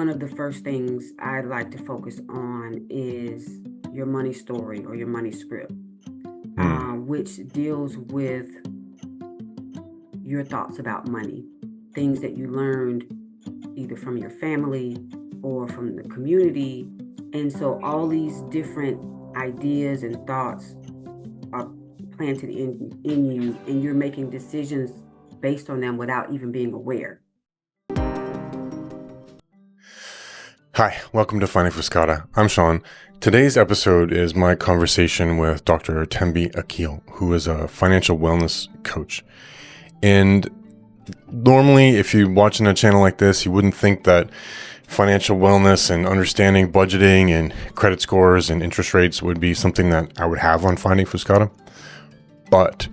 one of the first things I'd like to focus on is your money story or your money script, Mm, which deals with your thoughts about money, things that you learned either from your family or from the community. And so all these different ideas and thoughts are planted in you, and you're making decisions based on them without even being aware. Hi, welcome to Finding Fuscata. I'm Sean. Today's episode is my conversation with Dr. Thembi Aquil, who is a financial wellness coach. And normally, if you're watching a channel like this, you wouldn't think that financial wellness and understanding budgeting and credit scores and interest rates would be something that I would have on Finding Fuscata. But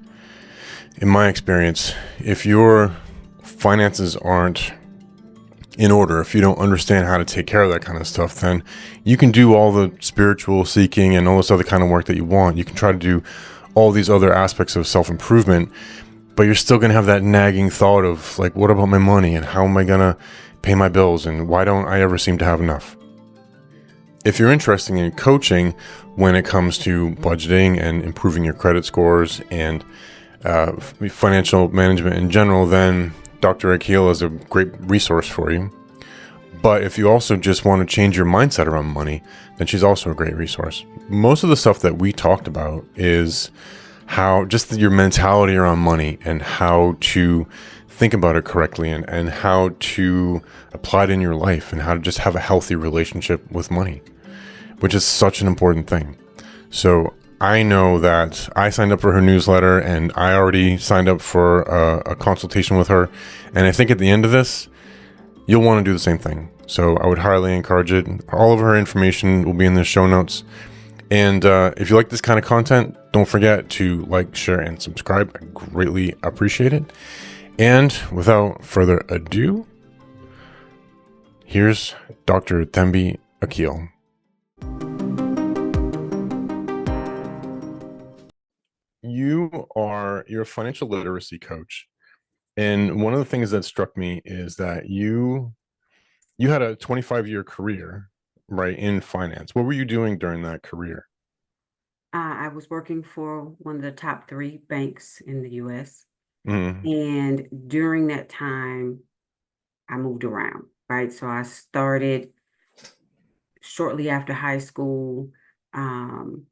in my experience, if your finances aren't in order, if you don't understand how to take care of that kind of stuff, then you can do all the spiritual seeking and all this other kind of work that you want. You can try to do all these other aspects of self-improvement, but you're still going to have that nagging thought of like, what about my money and how am I going to pay my bills and why don't I ever seem to have enough? If you're interested in coaching when it comes to budgeting and improving your credit scores and financial management in general, then Dr. Aquil is a great resource for you. But if you also just want to change your mindset around money, then she's also a great resource. Most of the stuff that we talked about is how just your mentality around money and how to think about it correctly and how to apply it in your life and how to just have a healthy relationship with money, which is such an important thing. So I know that I signed up for her newsletter and I already signed up for a consultation with her. And I think at the end of this, you'll want to do the same thing. So I would highly encourage it. All of her information will be in the show notes. And if you like this kind of content, don't forget to like, share, and subscribe. I greatly appreciate it. And without further ado, here's Dr. Thembi Aquil. You're a financial literacy coach. And one of the things that struck me is that you had a 25-year career, right, in finance. What were you doing during that career? I was working for one of the top three banks in the US. Mm, And during that time, I moved around, right? So I started shortly after high school. Um,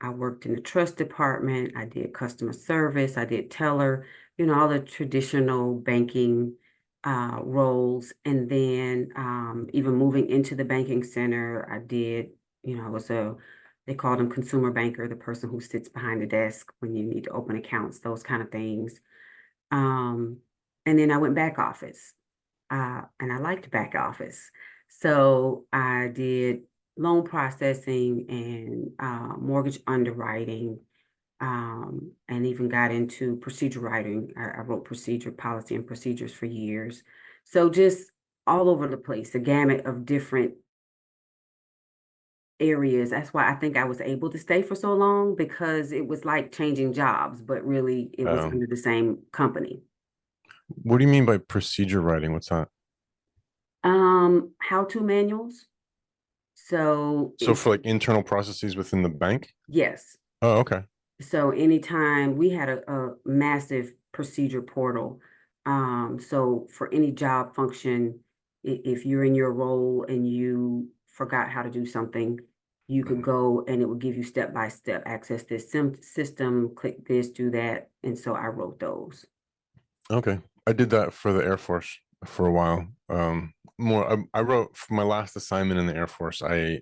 I worked in the trust department. I did customer service. I did teller, all the traditional banking roles. And then even moving into the banking center, I did, I was they called them consumer banker, the person who sits behind the desk when you need to open accounts, those kind of things. Um, and then I went back office, and I liked back office. So I did loan processing and mortgage underwriting, and even got into procedure writing. I wrote procedure policy and procedures for years. So just all over the place, a gamut of different areas. That's why I think I was able to stay for so long, because it was like changing jobs, but really it was um, under the same company. what do you mean by procedure writing? What's that? How-to manuals. So So if for like internal processes within the bank? yes, Oh, okay. so anytime we had a massive procedure portal. So for any job function, if you're in your role and you forgot how to do something, you could go and it would give you step by step, access this system, click this, do that. And so I wrote those. Okay. I did that for the Air Force for a while. I wrote for my last assignment in the Air Force. I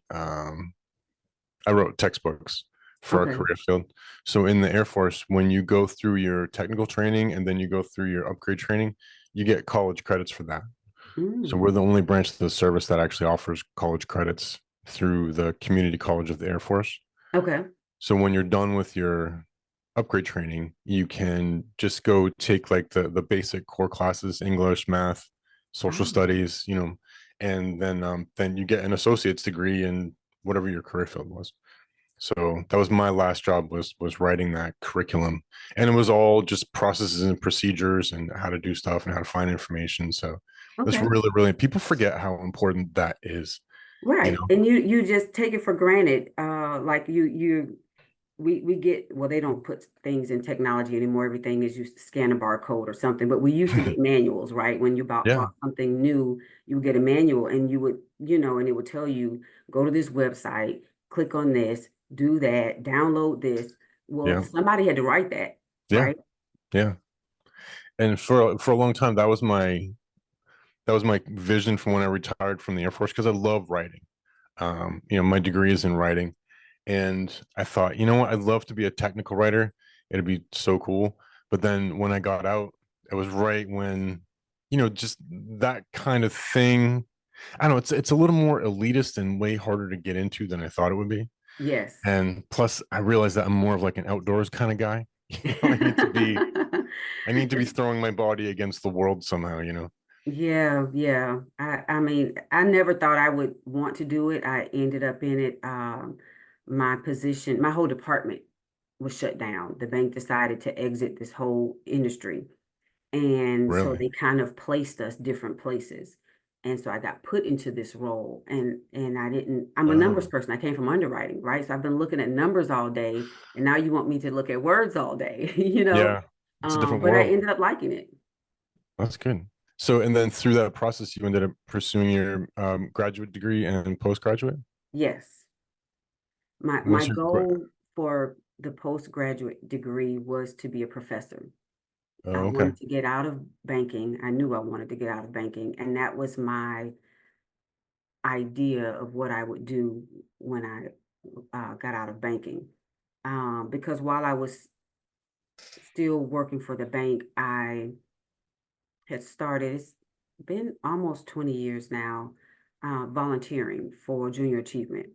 wrote textbooks for our Okay. career field. So in the Air Force, when you go through your technical training and then you go through your upgrade training, you get college credits for that. So Mm, we're the only branch of the service that actually offers college credits through the community college of the Air Force. okay. So when you're done with your upgrade training, you can just go take like the basic core classes, English, math, social Oh, studies, and then you get an associate's degree in whatever your career field was. So that was my last job was writing that curriculum. And it was all just processes and procedures and how to do stuff and how to find information. So That's Okay. really, really, people forget how important that is, you Right. know? And you just take it for granted. Like we get, well, they don't put things in technology anymore. Everything is you scan a barcode or something, but we used to get manuals, right? When you Yeah. bought something new, you would get a manual and you would, and it would tell you, go to this website, click on this, do that, download this. Well, Yeah. somebody had to write that, Yeah. right? Yeah. And for a long time, that was my vision from when I retired from the Air Force because I love writing. My degree is in writing, and I thought, you know what, I'd love to be a technical writer. It'd be so cool. But then when I got out, it was right when, just that kind of thing. I don't know. It's a little more elitist and way harder to get into than I thought it would be. Yes. And plus, I realized that I'm more of like an outdoors kind of guy. I need to be throwing my body against the world somehow. Yeah, yeah. I mean, I never thought I would want to do it. I ended up in it. My position, my whole department was shut down. The bank decided to exit this whole industry. And so Really? they kind of placed us different places. And so I got put into this role and I'm a numbers Oh, person. I came from underwriting, right? So I've been looking at numbers all day, and now you want me to look at words all day, you know? yeah. It's a different But I world. ended up liking it. That's good. So, and then through that process, you ended up pursuing your graduate degree and postgraduate. Yes. My What's your? goal for the postgraduate degree was to be a professor. I Oh, okay. wanted to get out of banking. I knew I wanted to get out of banking, and that was my idea of what I would do when I got out of banking. Because while I was still working for the bank, I had started, it's been almost 20 years now, volunteering for junior achievement.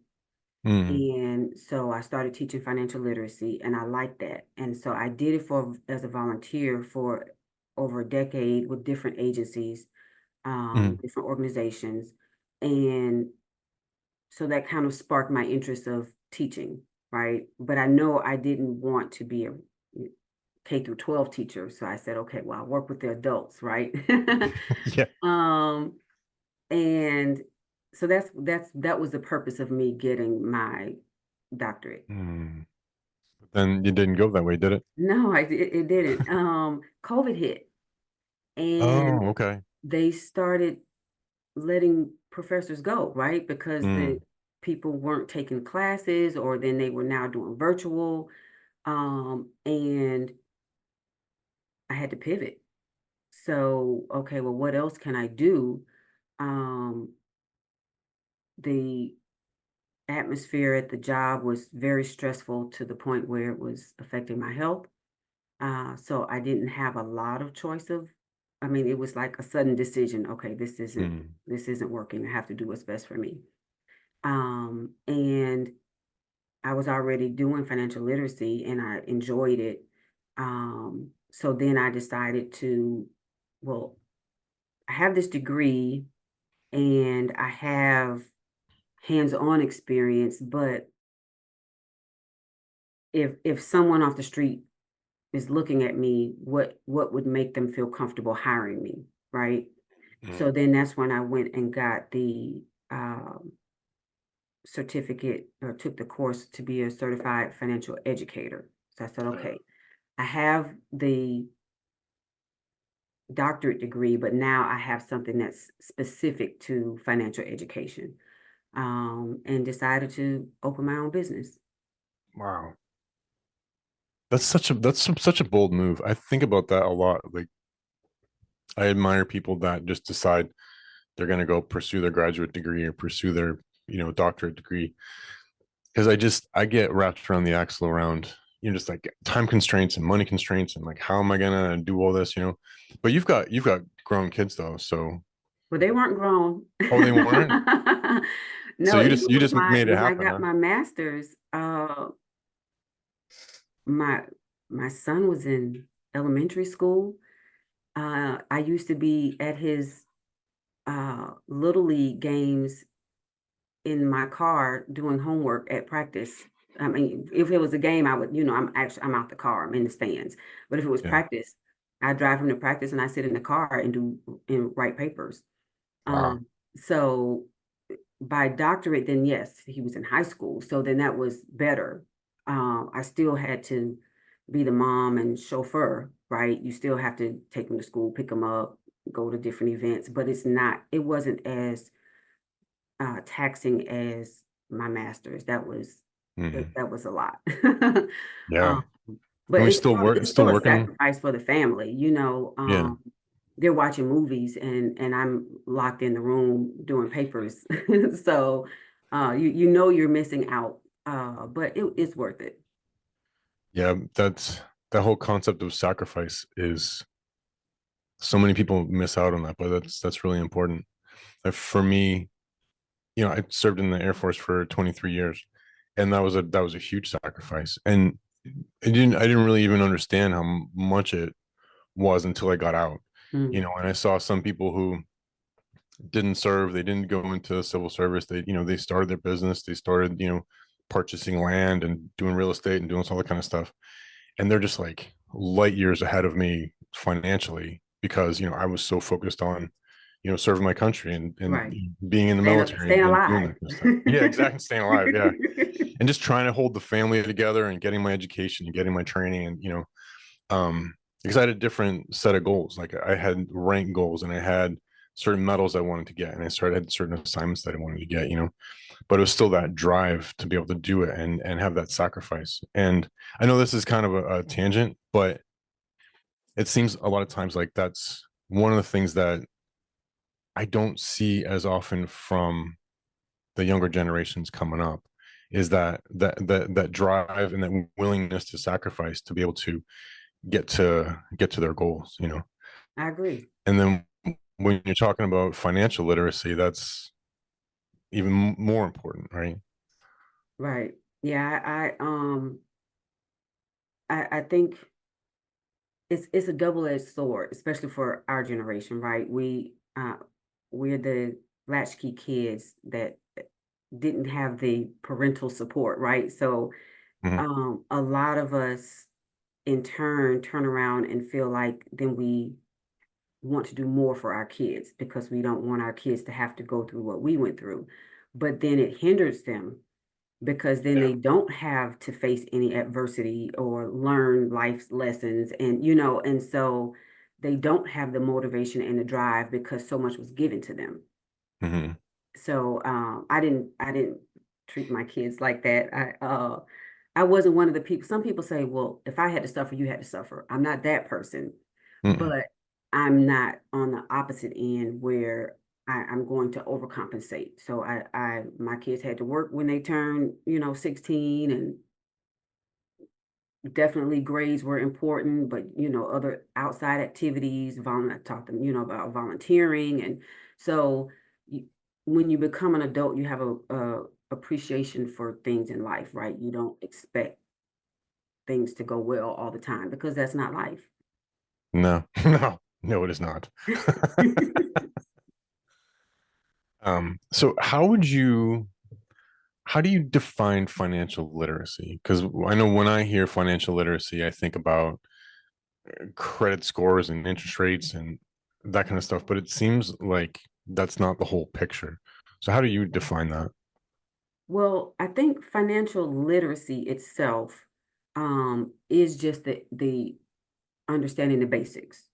Mm, And so I started teaching financial literacy and I liked that. And so I did it for as a volunteer for over a decade with different agencies, mm. different organizations. And so that kind of sparked my interest of teaching, right? But I know I didn't want to be a K through 12 teacher. So I said, okay, well, I'll work with the adults, right? Yeah. um, and so that was the purpose of me getting my doctorate. Mm. But then you didn't go that way, did it? No, it didn't. COVID hit and Oh, okay. they started letting professors go, right? Because the Mm. people weren't taking classes or then they were now doing virtual. And I had to pivot. So, okay, well, what else can I do? Um, the atmosphere at the job was very stressful to the point where it was affecting my health. So I didn't have a lot of choice of, I mean, it was like a sudden decision. Okay, Mm. this isn't working. I have to do what's best for me. And I was already doing financial literacy and I enjoyed it. So then I decided to, well, I have this degree and I have hands-on experience, but if someone off the street is looking at me, what would make them feel comfortable hiring me, right? So Mm. then that's when I went and got the certificate or took the course to be a certified financial educator. So I said, okay, I have the doctorate degree, but now I have something that's specific to financial education, and decided to open my own business. Wow. Such a bold move. I think about that a lot. Like, I admire people that just decide they're going to go pursue their graduate degree or pursue their, doctorate degree. Because I get wrapped around the axle around, just like time constraints and money constraints and like, how am I going to do all this? But you've got grown kids though. So, Well, they weren't grown. oh, they weren't. So No, you even just you with just my made it when I happen, got huh? my master's, my my son was in elementary school. I used to be at his little league games in my car doing homework at practice. I mean, if it was a game, I would, I'm out the car, I'm in the stands. But if it was Yeah. practice, I drive him to practice and I sit in the car and write papers. Wow. So by doctorate, then yes, he was in high school. So then that was better. I still had to be the mom and chauffeur, right? You still have to take him to school, pick him up, go to different events, but it wasn't as taxing as my master's. Mhm. That was a lot. Yeah. um, but And we still work, it's still still a working. sacrifice for the family, you know. Yeah. They're watching movies and I'm locked in the room doing papers. So you know you're missing out. But it's worth it. Yeah. That whole concept of sacrifice is so many people miss out on that, but that's really important. For me, I served in the Air Force for 23 years, and that was a huge sacrifice. And I didn't really even understand how much it was until I got out. Mm, And I saw some people who didn't serve, they didn't go into the civil service. They started their business, they started, purchasing land and doing real estate and doing all that kind of stuff. And they're just like light years ahead of me financially because, I was so focused on, serving my country and right. being in the military Staying and doing alive. that kind of stuff. Yeah, exactly. Staying alive. Yeah. And just trying to hold the family together and getting my education and getting my training and, because I had a different set of goals. Like I had rank goals and I had certain medals I wanted to get, and had certain assignments that I wanted to get. But it was still that drive to be able to do it and have that sacrifice. And I know this is kind of a tangent, but it seems a lot of times like that's one of the things that I don't see as often from the younger generations coming up is that drive and that willingness to sacrifice to be able to get to their goals. I agree. And then when you're talking about financial literacy, that's even more important, right? Right. Yeah, I think it's a double-edged sword, especially for our generation, right? We're the latchkey kids that didn't have the parental support, right? So Mhm. a lot of us in turn around and feel like then we want to do more for our kids because we don't want our kids to have to go through what we went through. But then it hinders them because then Yeah. they don't have to face any adversity or learn life's lessons and so they don't have the motivation and the drive because so much was given to them. Hmm. So I didn't treat my kids like that. I wasn't one of the people. Some people say, well, if I had to suffer, you had to suffer. I'm not that person, Hmm. but I'm not on the opposite end where I'm going to overcompensate. So my kids had to work when they turned, 16, and definitely grades were important, but other outside activities, I taught them, about volunteering. And so you, when you become an adult, you have a appreciation for things in life, right? You don't expect things to go well all the time because that's not life. No, no, it is not. So how do you define financial literacy? Because I know when I hear financial literacy, I think about credit scores and interest rates and that kind of stuff, but it seems like that's not the whole picture. So how do you define that? Well, I think financial literacy itself is just the understanding the basics,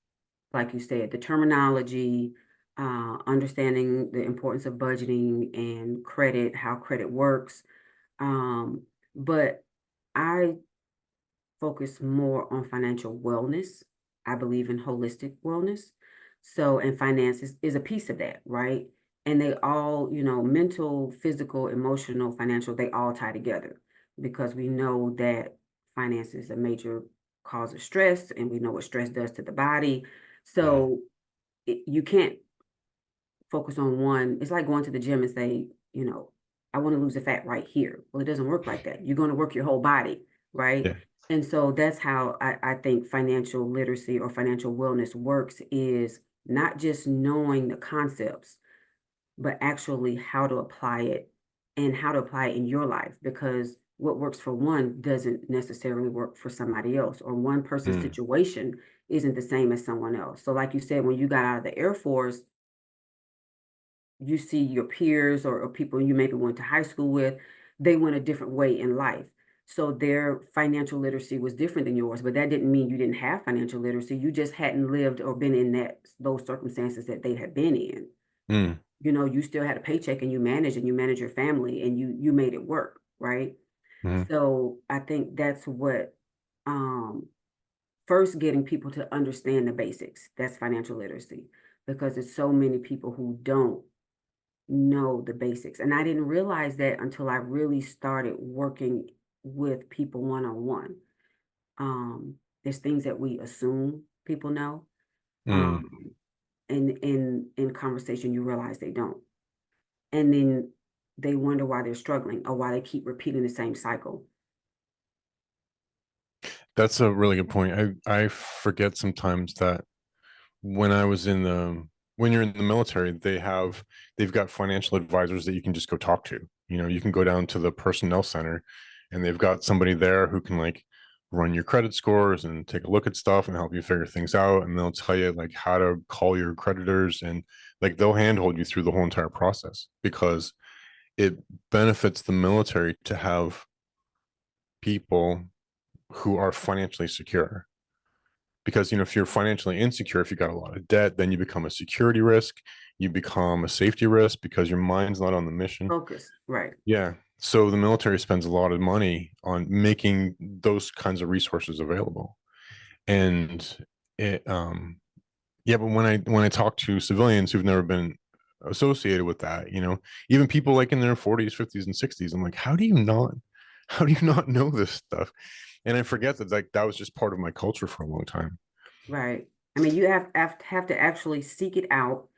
like you said, the terminology, understanding the importance of budgeting and credit, how credit works. But I focus more on financial wellness. I believe in holistic wellness. So, and finance is a piece of that, right? And they all, mental, physical, emotional, financial, they all tie together because we know that finance is a major cause of stress and we know what stress does to the body. Mhm. So you can't focus on one. It's like going to the gym and say, I want to lose the fat right here. Well, it doesn't work like that. You're going to work your whole body, right? Yeah. And so that's how I think financial literacy or financial wellness works is not just knowing the concepts, but actually how to apply it and how to apply it in your life. Because what works for one doesn't necessarily work for somebody else, or one person's Mm, situation isn't the same as someone else. So like you said, when you got out of the Air Force, you see your peers, or people you maybe went to high school with, they went a different way in life. So their financial literacy was different than yours, but that didn't mean you didn't have financial literacy. You just hadn't lived or been in those circumstances that they had been in. mm, You still had a paycheck, and you manage your family, and you made it work, right? mm. So I think that's what, um first, getting people to understand the basics. That's financial literacy, because there's so many people who don't know the basics. And I didn't realize that until I really started working with people one on one. There's things that we assume people know. Mm. Um, and in conversation, you realize they don't. And then they wonder why they're struggling, or why they keep repeating the same cycle. That's a really good point. I forget sometimes that when I was in the when you're in the military, they've got financial advisors that you can just go talk to. You can go down to the personnel center, and they've got somebody there who can like run your credit scores and take a look at stuff and help you figure things out. And they'll tell you like how to call your creditors, and like they'll handhold you through the whole entire process, because it benefits the military to have people who are financially secure. Because if you're financially insecure, if you got a lot of debt, then you become a security risk, you become a safety risk because your mind's not on the mission. Focus, right? Yeah, so the military spends a lot of money on making those kinds of resources available. And it yeah, but when I talk to civilians who've never been associated with that, even people like in their 40s, 50s, and 60s, I'm like, how do you not know this stuff? And I forget that like that was just part of my culture for a long time. Right. I mean, you have to actually seek it out.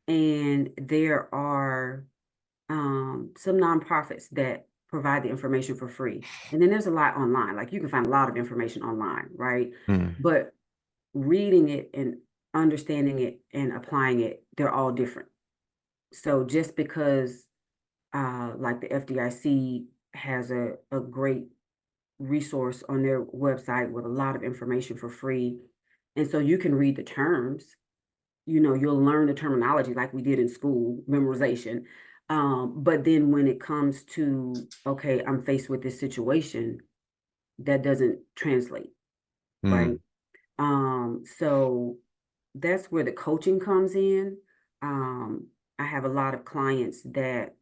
And there are, some nonprofits that provide the information for free. And then there's a lot online. Like, you can find a lot of information online, right? Mm, But reading it and understanding it and applying it, they're all different. So just because, like, the FDIC has a great resource on their website with a lot of information for free, and so you can read the terms, you'll learn the terminology like we did in school, memorization. But then when it comes to, okay, I'm faced with this situation, that doesn't translate, right? mm, So that's where the coaching comes in. Um, I have a lot of clients that,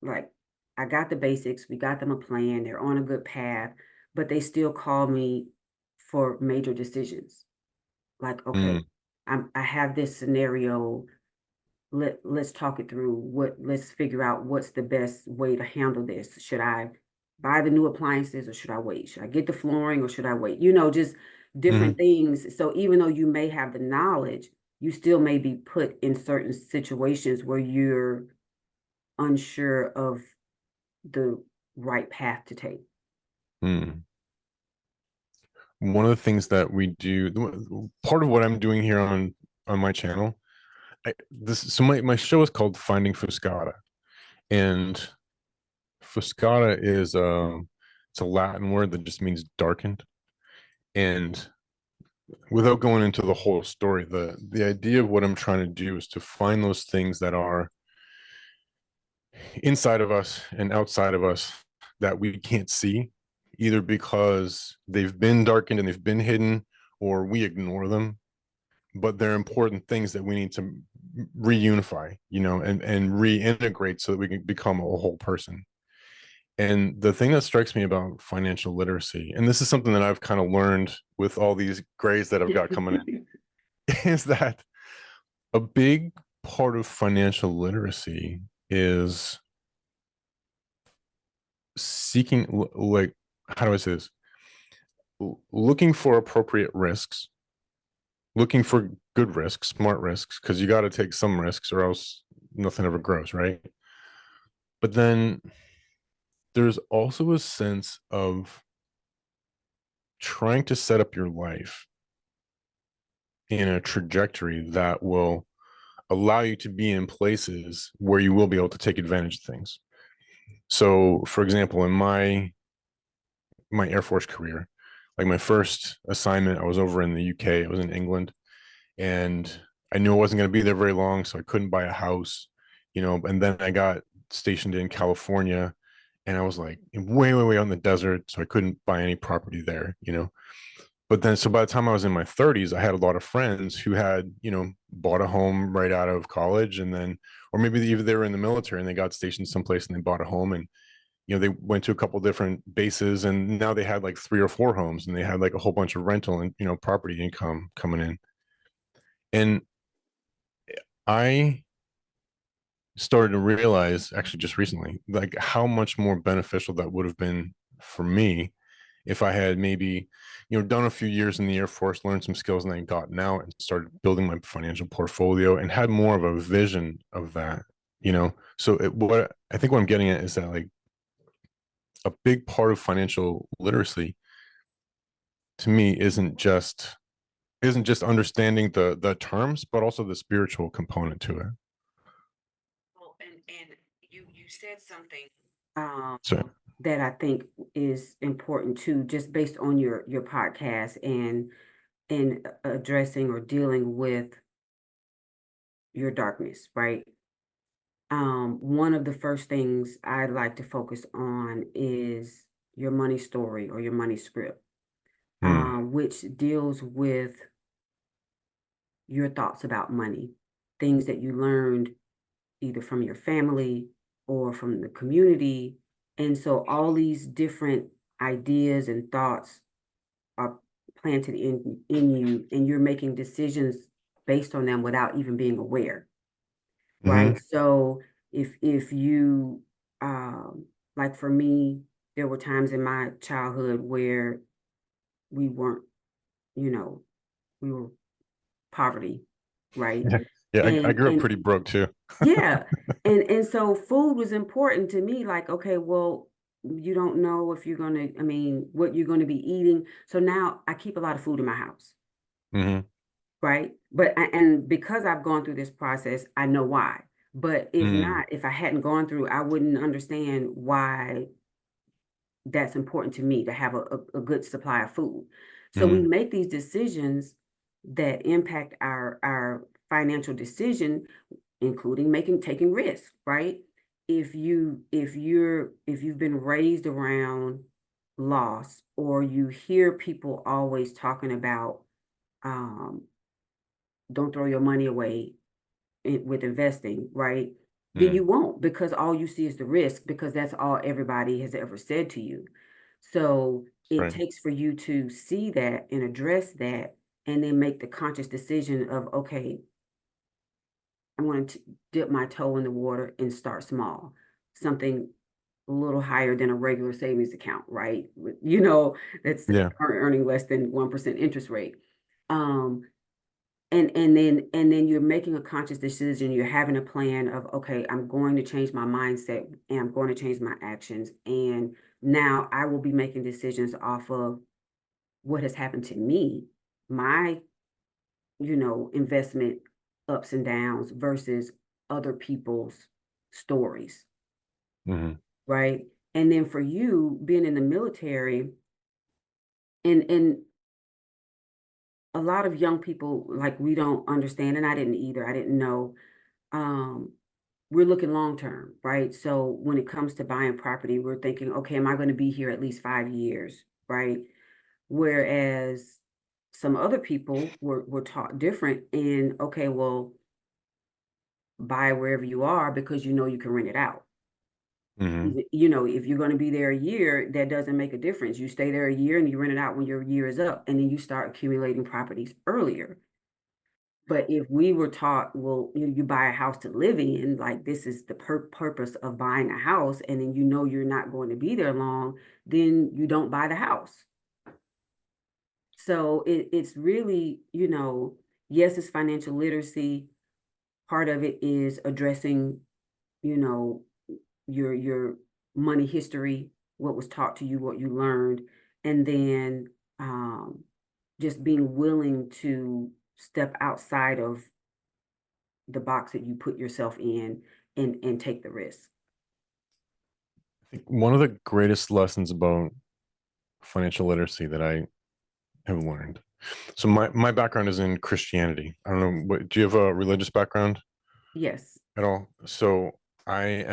like, I got the basics, we got them a plan, they're on a good path, but they still call me for major decisions. Like, okay, mm, I have this scenario. Let's talk it through. Let's figure out what's the best way to handle this. Should I buy the new appliances, or should I wait? Should I get the flooring, or should I wait? Just different mm, things. So even though you may have the knowledge, you still may be put in certain situations where you're unsure of the right path to take. mm. One of the things that we do, part of what I'm doing here on my channel, my show is called Finding Fuscata, and Fuscata is it's a Latin word that just means darkened. And without going into the whole story, the idea of what I'm trying to do is to find those things that are inside of us and outside of us that we can't see, either because they've been darkened and they've been hidden, or we ignore them. But they're important things that we need to reunify, and reintegrate so that we can become a whole person. And the thing that strikes me about financial literacy, and this is something that I've kind of learned with all these grades that I've got coming in, is that a big part of financial literacy is seeking, like, how do I say this? Looking for appropriate risks, looking for good risks, smart risks, because you got to take some risks or else nothing ever grows, right? But then there's also a sense of trying to set up your life in a trajectory that will allow you to be in places where you will be able to take advantage of things. So, for example, in my Air Force career, like my first assignment, I was over in the UK. I was in England, and I knew I wasn't going to be there very long, so I couldn't buy a house, And then I got stationed in California, and I was like way, way, way on the desert, so I couldn't buy any property there. But then, so by the time I was in my 30s, I had a lot of friends who had, bought a home right out of college, and then, or maybe even they were in the military and they got stationed someplace and they bought a home, and they went to a couple different bases, and now they had like 3 or 4 homes, and they had like a whole bunch of rental and property income coming in. And I started to realize actually just recently, like how much more beneficial that would have been for me if I had maybe, done a few years in the Air Force, learned some skills, and then gotten out and started building my financial portfolio and had more of a vision of that. So what I think what I'm getting at is that like a big part of financial literacy to me isn't just understanding the terms, but also the spiritual component to it. Well, and you said something So, that I think is important too, just based on your podcast and addressing or dealing with your darkness, right? One of the first things I'd like to focus on is your money story or your money script, mm, which deals with your thoughts about money, things that you learned either from your family or from the community. And so all these different ideas and thoughts are planted in you, and you're making decisions based on them without even being aware, right? mm-hmm, So if you like for me, there were times in my childhood where we weren't, you know, we were poverty, right? yeah, yeah. I And grew up and pretty broke too. yeah, and so food was important to me. Like, okay, well, you don't know if you're gonna, I mean, what you're gonna be eating. So now I keep a lot of food in my house, Mm-hmm, right? And because I've gone through this process, I know why. But if mm, not, if I hadn't gone through, I wouldn't understand why that's important to me to have a good supply of food. So we mm, make these decisions that impact our financial decision, including taking risks, right? If you've been raised around loss, or you hear people always talking about um, don't throw your money away with investing, right? Then mm. you won't, because all you see is the risk, because that's all everybody has ever said to you. So it Right. takes for you to see that and address that, and then make the conscious decision of, okay, I'm going to dip my toe in the water and start small, something a little higher than a regular savings account, right? That's Yeah. earning less than 1% interest rate. Um, and then you're making a conscious decision, you're having a plan of, okay, I'm going to change my mindset and I'm going to change my actions, and now I will be making decisions off of what has happened to me, my investment ups and downs versus other people's stories, Mm-hmm. right? And then for you being in the military, and a lot of young people, like, we don't understand, and I didn't either, I didn't know. um we're looking long term, right? So when it comes to buying property, we're thinking, okay, am I going to be here at least 5 years, right? Whereas some other people were taught different, and okay, well, buy wherever you are because you can rent it out. Mm-hmm. If you're going to be there a year, that doesn't make a difference. You stay there a year and you rent it out when your year is up, and then you start accumulating properties earlier. But if we were taught, well, you buy a house to live in, like, this is the purpose of buying a house, and then you're not going to be there long, then you don't buy the house. So it's really, yes, it's financial literacy. Part of it is addressing, you know, your money history, what was taught to you, what you learned, and then just being willing to step outside of the box that you put yourself in, and take the risk. One of the greatest lessons about financial literacy that I have learned. So my background is in Christianity. I don't know, do you have a religious background Yes. at all? So I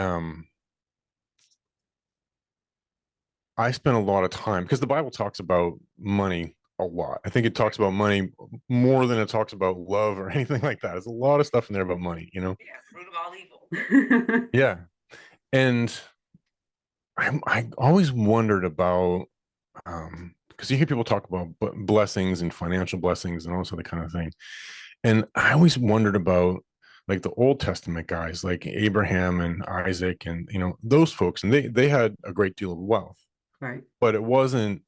I spent a lot of time because the Bible talks about money a lot. I think it talks about money more than it talks about love or anything like that. There's a lot of stuff in there about money, Yeah, root of all evil. Yeah. And I always wondered about because you hear people talk about blessings and financial blessings and all this other kind of thing. And I always wondered about like the Old Testament guys like Abraham and Isaac and those folks, and they had a great deal of wealth, Right. but it wasn't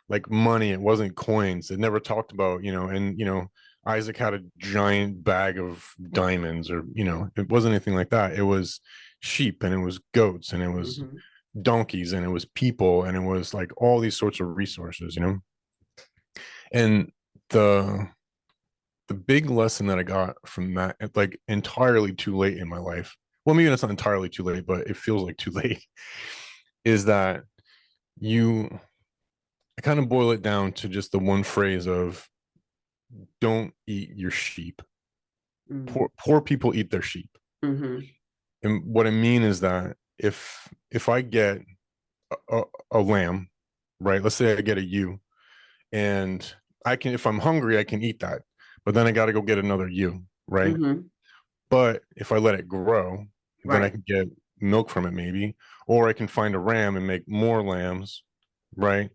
like money, it wasn't coins. It never talked about, and Isaac had a giant bag of diamonds, or it wasn't anything like that. It was sheep, and it was goats, and it was Hmm. donkeys, and it was people, and it was like all these sorts of resources, and the the big lesson that I got from that, like entirely too late in my life, well, maybe it's not entirely too late, but it feels like too late, is that you I kind of boil it down to just the one phrase of don't eat your sheep. Poor people eat their sheep. Mm-hmm. And what I mean is that if I get a lamb, right? Let's say I get a ewe, and I can, if I'm hungry, I can eat that. But then I got to go get another ewe, right? Mm-hmm. But if I let it grow, then I Right. can get milk from it maybe, or I can find a ram and make more lambs, right?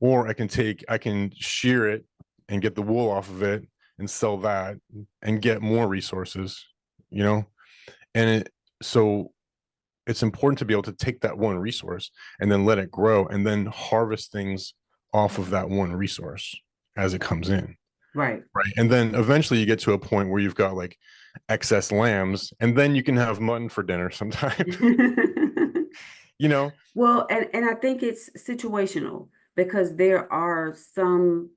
Or I can shear it and get the wool off of it and sell that and get more resources, you know? And so it's important to be able to take that one resource and then let it grow and then harvest things off of that one resource as it comes in. Right. Right. And then eventually you get to a point where you've got like excess lambs, and then you can have mutton for dinner sometime, you know? Well, and I think it's situational because there are some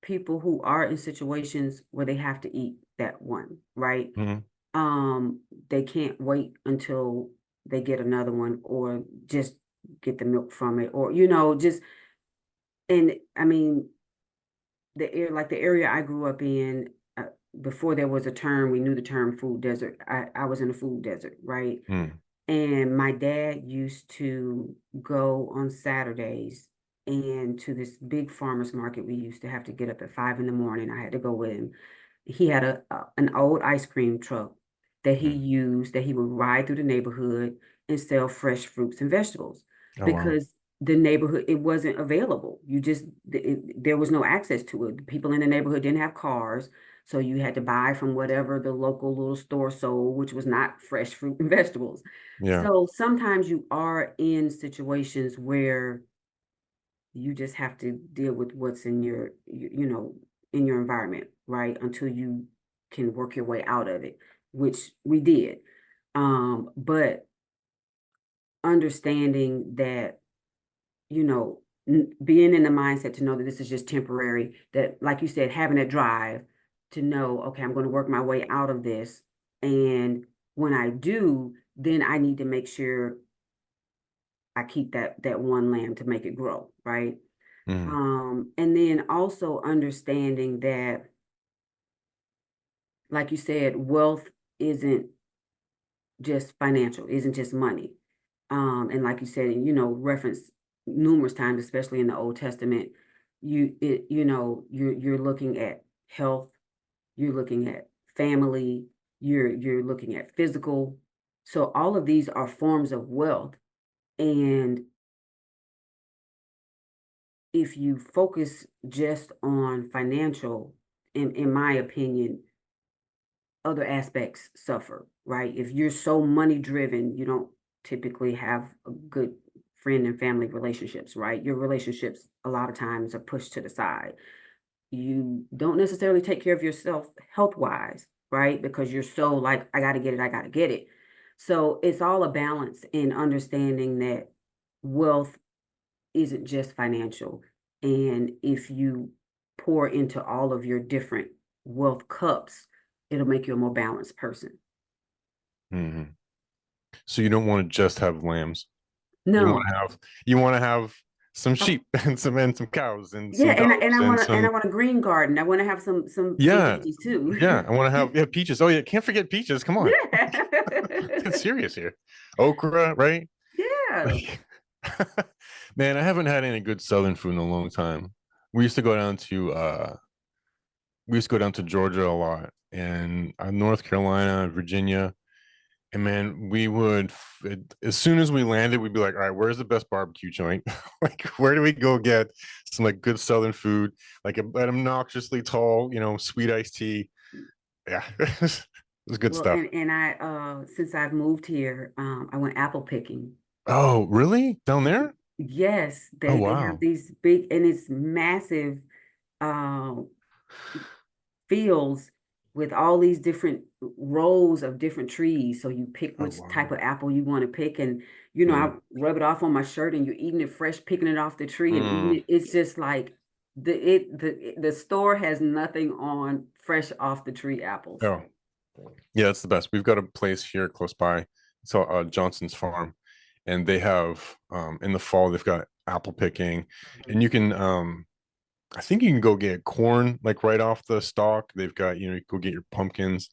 people who are in situations where they have to eat that one, right? Mm-hmm. Um, they can't wait until they get another one or just get the milk from it or just and I mean the area I grew up in before there was a term we knew the term food desert. I was in a food desert, right? Mm. And my dad used to go on Saturdays and to this big farmer's market. We used to have to get up at 5 in the morning. I had to go with him. He had an old ice cream truck that he Mm. used that he would ride through the neighborhood and sell fresh fruits and vegetables Oh, wow. because the neighborhood it wasn't available. There was no access to it. The people in the neighborhood didn't have cars, so you had to buy from whatever the local little store sold, which was not fresh fruit and vegetables. Yeah. So sometimes you are in situations where you just have to deal with what's in in your environment, right? Until you can work your way out of it, which we did. But understanding that, being in the mindset to know that this is just temporary, that, like you said, having a drive to know, okay, I'm going to work my way out of this. And when I do, then I need to make sure I keep that one lamb to make it grow, right? Mm. And then also understanding that, like you said, wealth isn't just financial, isn't just money. And like you said, reference numerous times, especially in the Old Testament, you're looking at health, you're looking at family, you're looking at physical. So all of these are forms of wealth. And if you focus just on financial, in my opinion, other aspects suffer, right? If you're so money driven, you don't typically have a good friend and family relationships, right? Your relationships a lot of times are pushed to the side. You don't necessarily take care of yourself health wise, right? Because you're so like, I got to get it, I got to get it. So it's all a balance in understanding that wealth isn't just financial. And if you pour into all of your different wealth cups, it'll make you a more balanced person. Mm-hmm. So you don't want to just have lambs. You want No. to have you want to have some Oh, sheep and some cows and yeah, some and dogs I and want some a green garden. I want to have some yeah veggies too. yeah. I want to have peaches. Oh yeah, can't forget peaches. Come on, Yeah. get serious here. Okra, right? Yeah. Like, man, I haven't had any good Southern food in a long time. We used to go down to Georgia a lot and North Carolina, Virginia. And man, as soon as we landed, we'd be like, all right, where's the best barbecue joint? Like, where do we go get some like good Southern food, like an obnoxiously tall, sweet iced tea? Yeah, it was good Well, stuff. and I since I've moved here, I went apple picking. Oh, really? Down there? Yes, Oh, they have wow. these big and it's massive uh, fields with all these different rows of different trees. So you pick Oh, which type wow. of apple you want to pick, and I Mm, rub it off on my shirt, and you're eating it fresh, picking it off the tree and eating mm. it. It's just like the store has nothing on fresh off the tree apples. Oh, yeah, it's the best. We've got a place here close by. It's Johnson's Farm, and they have in the fall they've got apple picking, and you can I think you can go get corn like right off the stalk. They've got, you go get your pumpkins.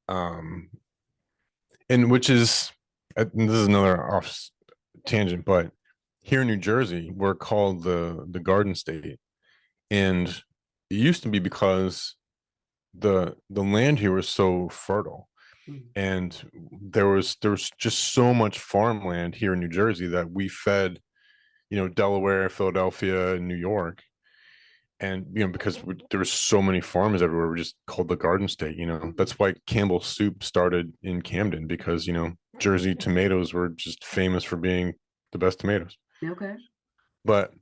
Um, and which is, this is another off tangent, but here in New Jersey, we're called the Garden State. And it used to be because the land here was so fertile. Mhm. And there was just so much farmland here in New Jersey that we fed, Delaware, Philadelphia, and New York, and because there were so many farms everywhere, we just called the Garden State. That's why Campbell's soup started in Camden, because Jersey tomatoes were just famous for being the best tomatoes. Okay. But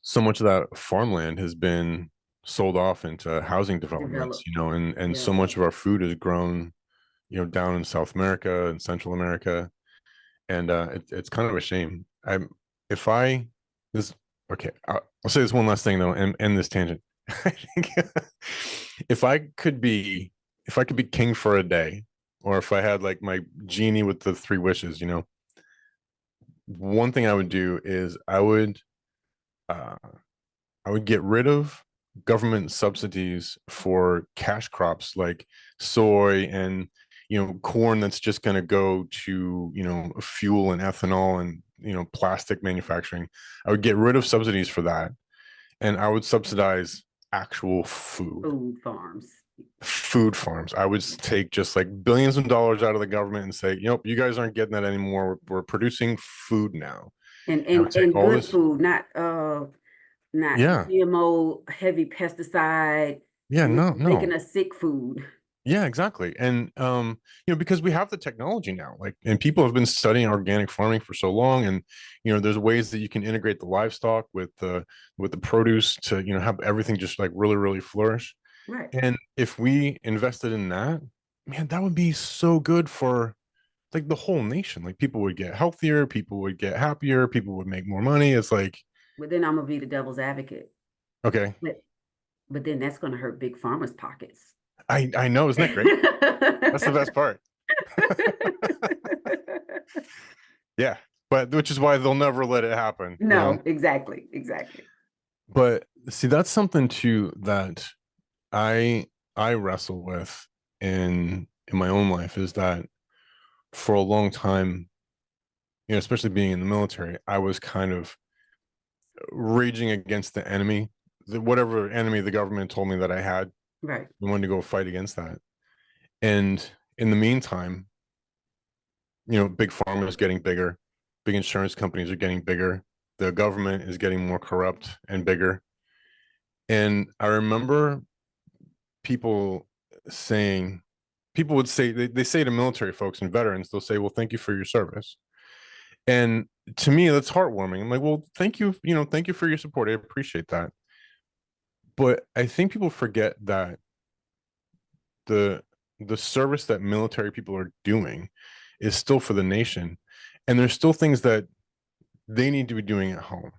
so much of that farmland has been sold off into housing developments, Develop. and Yeah. so much of our food is grown down in South America and Central America, and it's kind of a shame. I'm if I this Okay, I'll say this one last thing though, and end this tangent. I think if I could be if I could be king for a day, or if I had like my genie with the three wishes, one thing I would do is uh I would get rid of government subsidies for cash crops like soy and corn that's just going to go to fuel and ethanol and plastic manufacturing. I would get rid of subsidies for that, and I would subsidize actual Food farms. food farms. I would take just like billions of dollars out of the government and say, you guys aren't getting that anymore. We're producing food now. And And I would take all good this. food, not Yeah. GMO, heavy pesticide, Yeah. No, making no. us sick food. Yeah, exactly. And because we have the technology now, like, and people have been studying organic farming for so long, and there's ways that you can integrate the livestock with the produce to have everything just like really, really flourish. Right. And if we invested in that, man, that would be so good for like the whole nation. Like, people would get healthier, people would get happier, people would make more money. It's like, But then I'm gonna be the devil's advocate. okay, But then that's gonna hurt big farmers' pockets. I know, isn't that great? That's the best part. Yeah, but which is why they'll never let it happen. No, exactly, exactly. But see, that's something too that I I wrestle with in my own life, is that for a long time, especially being in the military, I was kind of raging against the enemy, whatever enemy the government told me that I had. Right. I wanted to go fight against that. And in the meantime, big pharma is getting bigger, big insurance companies are getting bigger, the government is getting more corrupt and bigger. And I remember people saying, people would say, they say to military folks and veterans, they'll say, well, thank you for your service. And to me, that's heartwarming. I'm like, well, thank you, thank you for your support. I appreciate that. But I think people forget that the the service that military people are doing is still for the nation, and there's still things that they need to be doing at home.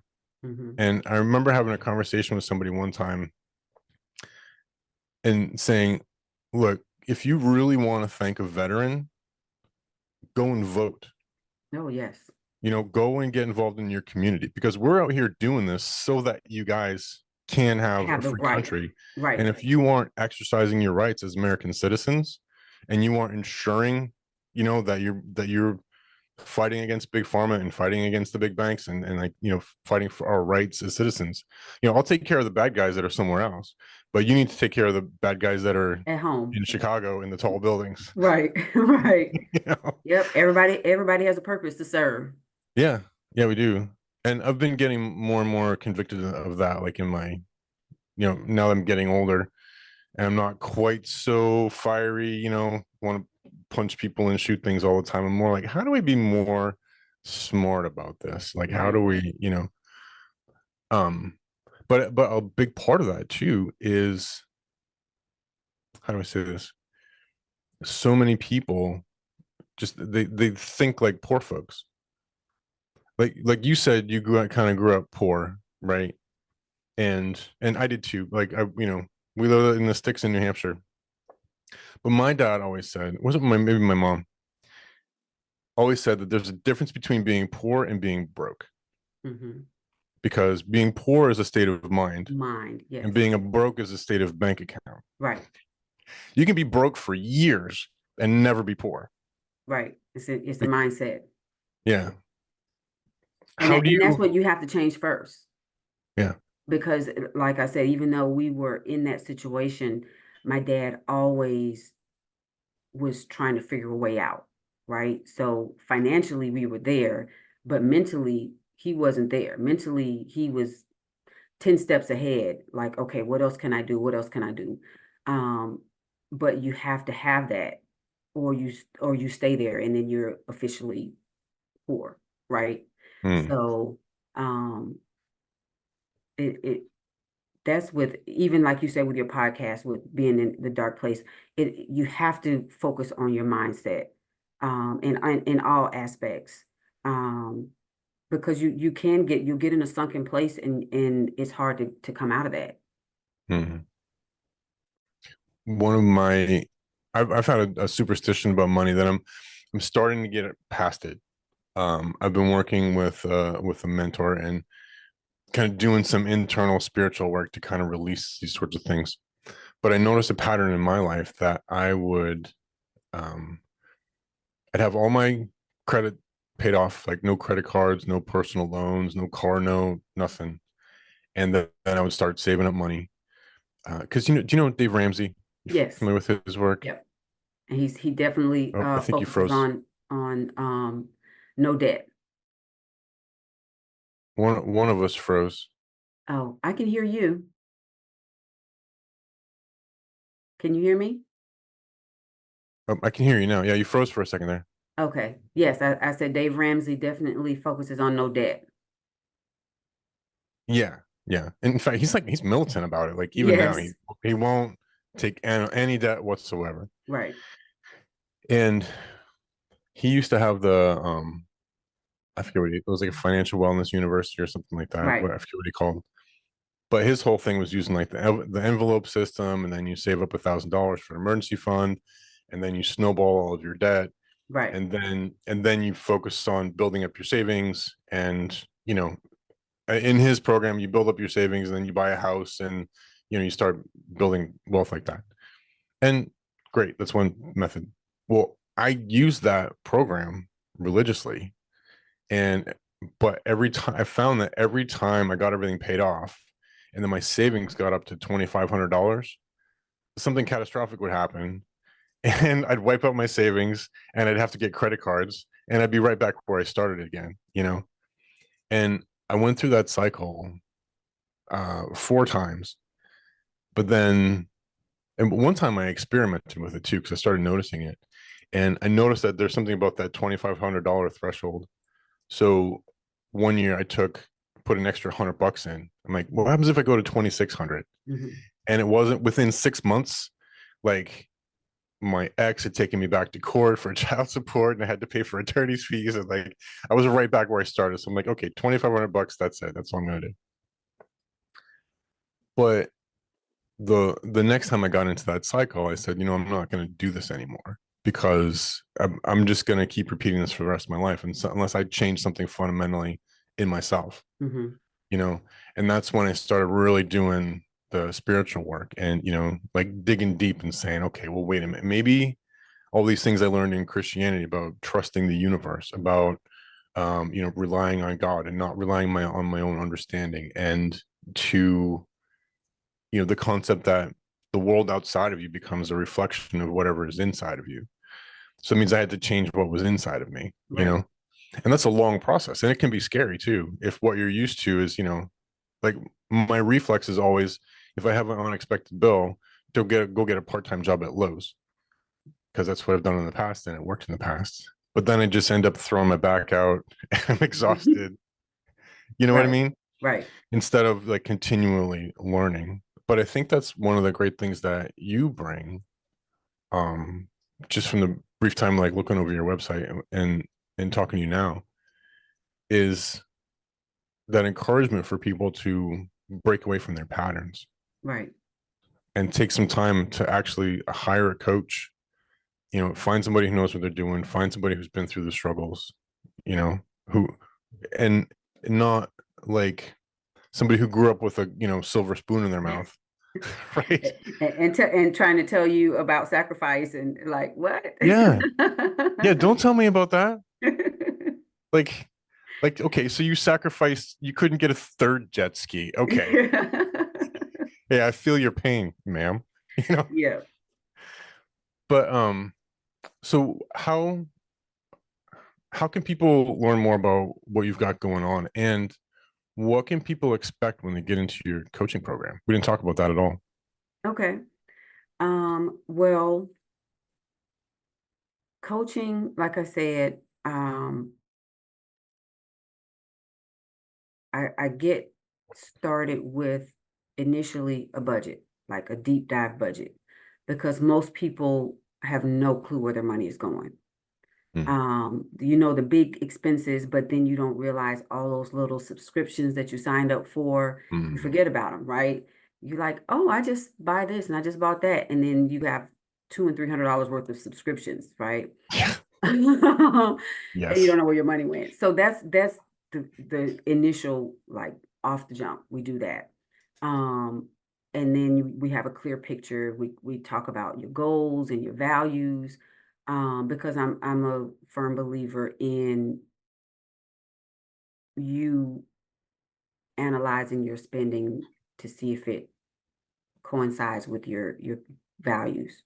Hmm. And I remember having a conversation with somebody one time and saying, look, if you really want to thank a veteran, go and vote. Oh, yes. go and get involved in your community, because we're out here doing this so that you guys can have a Have the free right, country. And right, if you aren't exercising your rights as American citizens, and you aren't ensuring, that you're fighting against big pharma and fighting against the big banks, and like, fighting for our rights as citizens. I'll take care of the bad guys that are somewhere else, but you need to take care of the bad guys that are at home. in Chicago in the tall buildings. Right, right. you know? Yep. Everybody has a purpose to serve. Yeah, yeah, we do. And I've been getting more and more convicted of that, like in my, now that I'm getting older and I'm not quite so fiery, want to punch people and shoot things all the time. I'm more like, how do we be more smart about this? Like, how Right. do we, um, but a big part of that too is, how do I say this? So many people just they think like poor folks. Like you said, you kind of grew up poor, right? And I did too. Like, we live in the sticks in New Hampshire. But my dad always said, it wasn't maybe my mom always said that there's a difference between being poor and being broke, Hmm. because being poor is a state of mind, Mind. and Yes. being a broke is a state of bank account. Right. You can be broke for years and never be poor. Right. It's a Like, mindset. yeah. And How do and that's you? what you have to change first. Yeah. Because like I said, even though we were in that situation, my dad always was trying to figure a way out, right? So financially we were there, but mentally he wasn't there. Mentally he was 10 steps ahead, like, okay, what else can I do? What else can I do? Um, but you have to have that, or you stay there and then you're officially poor, right? Hmm. So it that's with, even like you said with your podcast, with being in the dark place, you have to focus on your mindset, in all aspects, um because you'll get in a sunken place, and it's hard to come out of that. Hmm. One of my, I've had a superstition about money that I'm starting to get past it. I've been working with a mentor and kind of doing some internal spiritual work to kind of release these sorts of things. But I noticed a pattern in my life that um, I'd have all my credit paid off, like no credit cards, no personal loans, no car note, nothing. And then I would start saving up money. Because, do you know Dave Ramsey? You Yes. familiar with his work? Yep. And he definitely Oh, I think you focuses froze. on no debt. One of us froze. Oh, I can hear you. Can you hear me? Oh, I can hear you now. Yeah, you froze for a second there. Okay. Yes, I said Dave Ramsey definitely focuses on no debt. Yeah, yeah. In fact, he's militant about it. Like, even now, he Yes. he won't take any debt whatsoever. Right. And he used to have I forget it was, like a financial wellness university or something like that. Right. I forget what he called. But his whole thing was using like the envelope system, and then you save up $1,000 for an emergency fund, and then you snowball all of your debt, Right. and then you focus on building up your savings. And in his program, you build up your savings, and then you buy a house, and you start building wealth like that. And great, that's one method. Well, I use that program religiously, and but every time I found that every time I got everything paid off, and then my savings got up to $2,500, something catastrophic would happen, and I'd wipe out my savings, and I'd have to get credit cards, and I'd be right back where I started again. And I went through that cycle 4 times. But then, and one time I experimented with it too, because I started noticing it, and I noticed that there's something about that $2,500 threshold. So one year I put an extra $100 in. I'm like, what happens if I go to 2,600? Hmm. And it wasn't within 6 months. Like, my ex had taken me back to court for child support, and I had to pay for attorney's fees, and like I was right back where I started. So I'm like, okay, $2,500. That's it. That's all I'm gonna do. But the next time I got into that cycle, I said, I'm not gonna do this anymore. because I'm just going to keep repeating this for the rest of my life. And so, unless I change something fundamentally in myself, Hmm. you know, and that's when I started really doing the spiritual work and, like digging deep and saying, okay, well, wait a minute, maybe all these things I learned in Christianity about trusting the universe, about, relying on God and not relying on my own understanding, and to, the concept that the world outside of you becomes a reflection of whatever is inside of you. So it means I had to change what was inside of me, Right. and that's a long process, and it can be scary too if what you're used to is, like my reflex is always, if I have an unexpected bill, to go get a part-time job at Lowe's, because that's what I've done in the past and it worked in the past. But then I just end up throwing my back out and I'm exhausted. You know what I Right. mean? Right. Instead of like continually learning. But I think that's one of the great things that you bring, um, just from the brief time like looking over your website and talking to you now, is that encouragement for people to break away from their patterns Right. and take some time to actually hire a coach, find somebody who knows what they're doing, find somebody who's been through the struggles, you know, who, and not like somebody who grew up with a, silver spoon in their mouth. Right. And trying to tell you about sacrifice and like what? Yeah. Yeah. Don't tell me about that. Like, okay, so you sacrificed, you couldn't get a third jet ski. Okay. Yeah. I feel your pain, ma'am. You know, Yeah. but, so how can people learn more about what you've got going on, and what can people expect when they get into your coaching program? We didn't talk about that at all. Okay. Well, coaching, like I said, I get started with initially a budget, like a deep dive budget, because most people have no clue where their money is going. Mm. The big expenses, but then you don't realize all those little subscriptions that you signed up for, you Mm. forget about them, right? You're like, oh, I just buy this and I just bought that. And then you have $200 and $300 worth of subscriptions, right? Yeah. And you don't Yes. know where your money went. So that's the initial, like, off the jump. We do that. Um, and then we have a clear picture. We talk about your goals and your values, because I'm a firm believer in you analyzing your spending to see if it coincides with your values,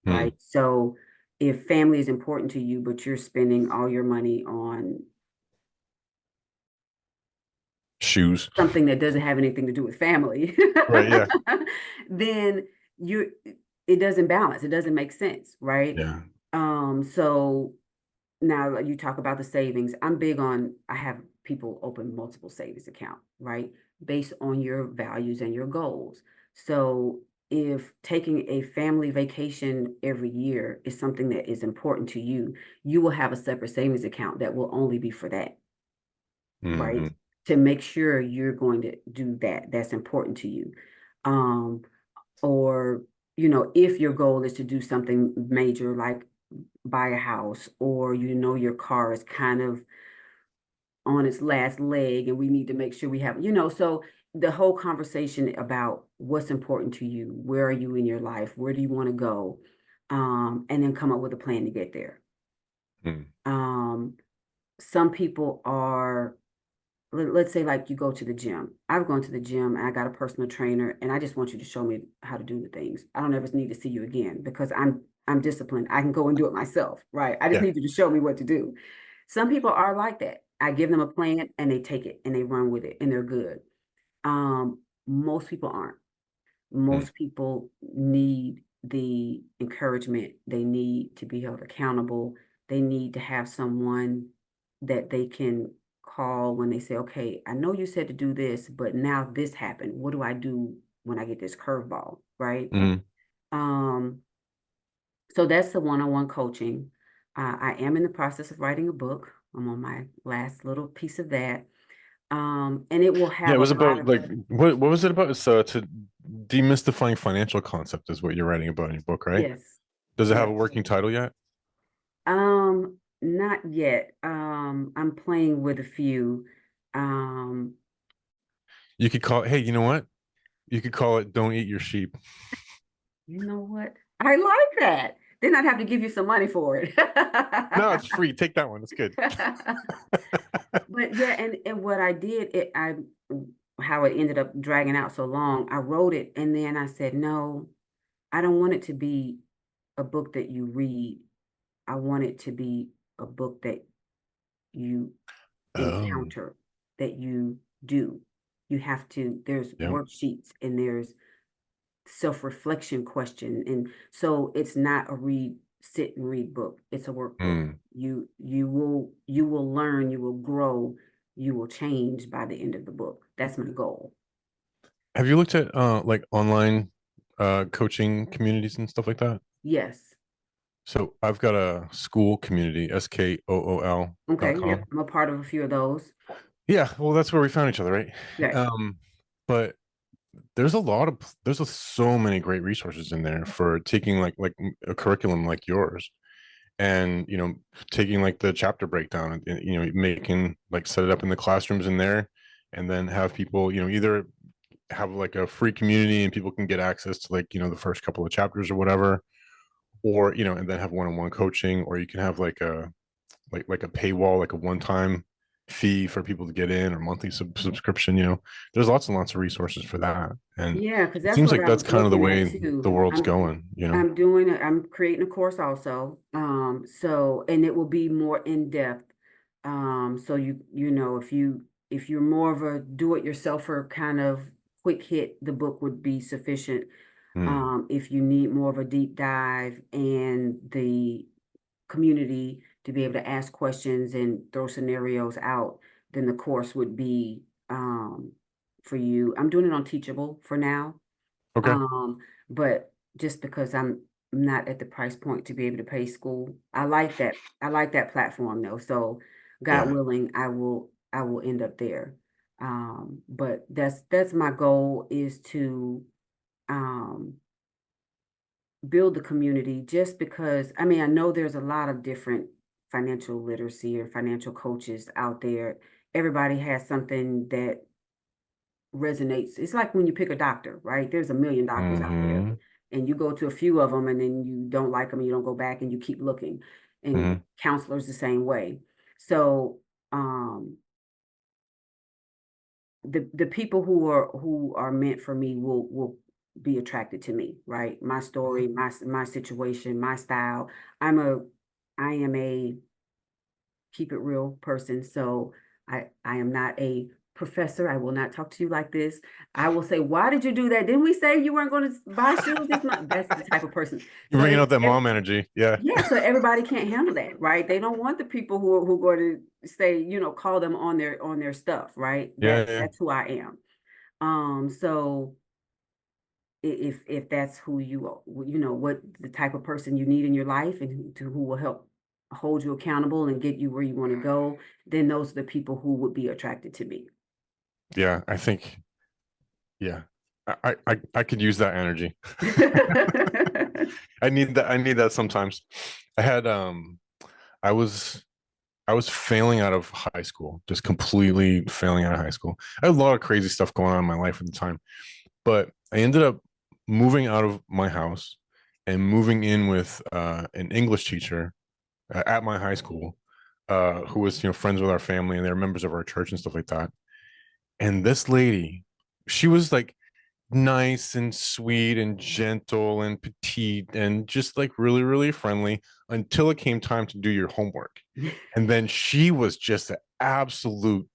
Mm. right? So if family is important to you, but you're spending all your money on Shoes. something that doesn't have anything to do with family, Right. Yeah. then you it doesn't balance. It doesn't make sense, right? Yeah. So now you talk about the savings. I'm big on, I have people open multiple savings account, right? Based on your values and your goals. So if taking a family vacation every year is something that is important to you, you will have a separate savings account that will only be for that, right? Hmm. To make sure you're going to do that. That's important to you. Um, or, if your goal is to do something major like buy a house, or your car is kind of on its last leg and we need to make sure we have, so the whole conversation about what's important to you, where are you in your life, where do you want to go, and then come up with a plan to get there. Mm. um, some people are, let's say, like, you go to the gym. I've gone to the gym and I got a personal trainer and I just want you to show me how to do the things. I don't ever need to see you again because I'm disciplined. I can go and do it myself, right? I just Yeah. need you to show me what to do. Some people are like that. I give them a plan and they take it and they run with it and they're good. Most people aren't. Mm. Most people need the encouragement. They need to be held accountable. They need to have someone that they can call when they say, okay, I know you said to do this, but now this happened. What do I do when I get this curveball? Right. Mm. Um, so that's the one-on-one coaching. I am in the process of writing a book. I'm on my last little piece of that. And it will Yeah. It have a was lot about of, like, what was it about? It's to demystifying financial concept is what you're writing about in your book, right? yes, Does it have a yes. working title yet? Not yet. I'm playing with a few. Um, You could call it, hey, you know what? You could call it "Don't Eat Your Sheep." you know what? I like that. Then I'd have to give you some money for it. No, it's free. Take that one. It's good. But yeah, and what I did, how it ended up dragging out so long, I wrote it and then I said, no, I don't want it to be a book that you read. I want it to be a book that you Oh, encounter, that you do. You have to, there's yeah. worksheets and there's self-reflection question. And so it's not a sit and read book. It's a workbook. Hmm. You will learn, you will grow, you will change by the end of the book. That's my goal. Have you looked at like online coaching communities and stuff like that? Yes. So I've got a school community, Okay. skool.com. Yep. I'm a part of a few of those. Yeah, well, that's where we found each other, right? Right. Um, but there's so many great resources in there for taking like a curriculum like yours, and taking like the chapter breakdown, and making like set it up in the classrooms in there, and then have people either have like a free community and people can get access to like the first couple of chapters or whatever, or and then have one-on-one coaching, or you can have like a paywall, like a one-time fee for people to get in, or monthly subscription. There's lots and lots of resources for that, and Yeah, because it that's seems what like I that's was kind of the looking at way the too. world's I'm going. I'm creating a course also. So and it will be more in depth. So if you're more of a do-it-yourselfer kind of quick hit, the book would be sufficient. Hmm. If you need more of a deep dive and the community to be able to ask questions and throw scenarios out, then the course would be for you. I'm doing it on Teachable for now. Okay. Um, but just because I'm not at the price point to be able to pay school, I like that. I like that platform though. So God Yeah. willing, I will end up there. But that's my goal is to um build the community just because I mean I know there's a lot of different financial literacy or financial coaches out there. Everybody has something that resonates. It's like when you pick a doctor, right? There's a million doctors out there, Hmm. and you go to a few of them, and then you don't like them, and you don't go back, and you keep looking. And Hmm. counselors the same way. So the people who are meant for me will be attracted to me, right? My story, my situation, my style. I'm a I am a keep it real person. So I am not a professor. I will not talk to you like this. I will say, why did you do that? Didn't we say you weren't going to buy shoes this month? That's the type of person. You're So bringing out that mom energy. Yeah. yeah, so everybody can't handle that, right? They don't want the people who are going to say, call them on their stuff, right? Yeah. Yeah. That's who I am. So if that's who you are, what the type of person you need in your life and who will help hold you accountable and get you where you want to go, then those are the people who would be attracted to me. Yeah. I think. Yeah. I could use that energy. I need that. I need that sometimes. I had I was I was failing out of high school, just completely failing out of high school. I had a lot of crazy stuff going on in my life at the time, but I ended up moving out of my house and moving in with an English teacher at my high school, who was friends with our family, and they're members of our church and stuff like that. And this lady, she was like nice and sweet and gentle and petite and just like really, really friendly until it came time to do your homework. And then she was just an absolute,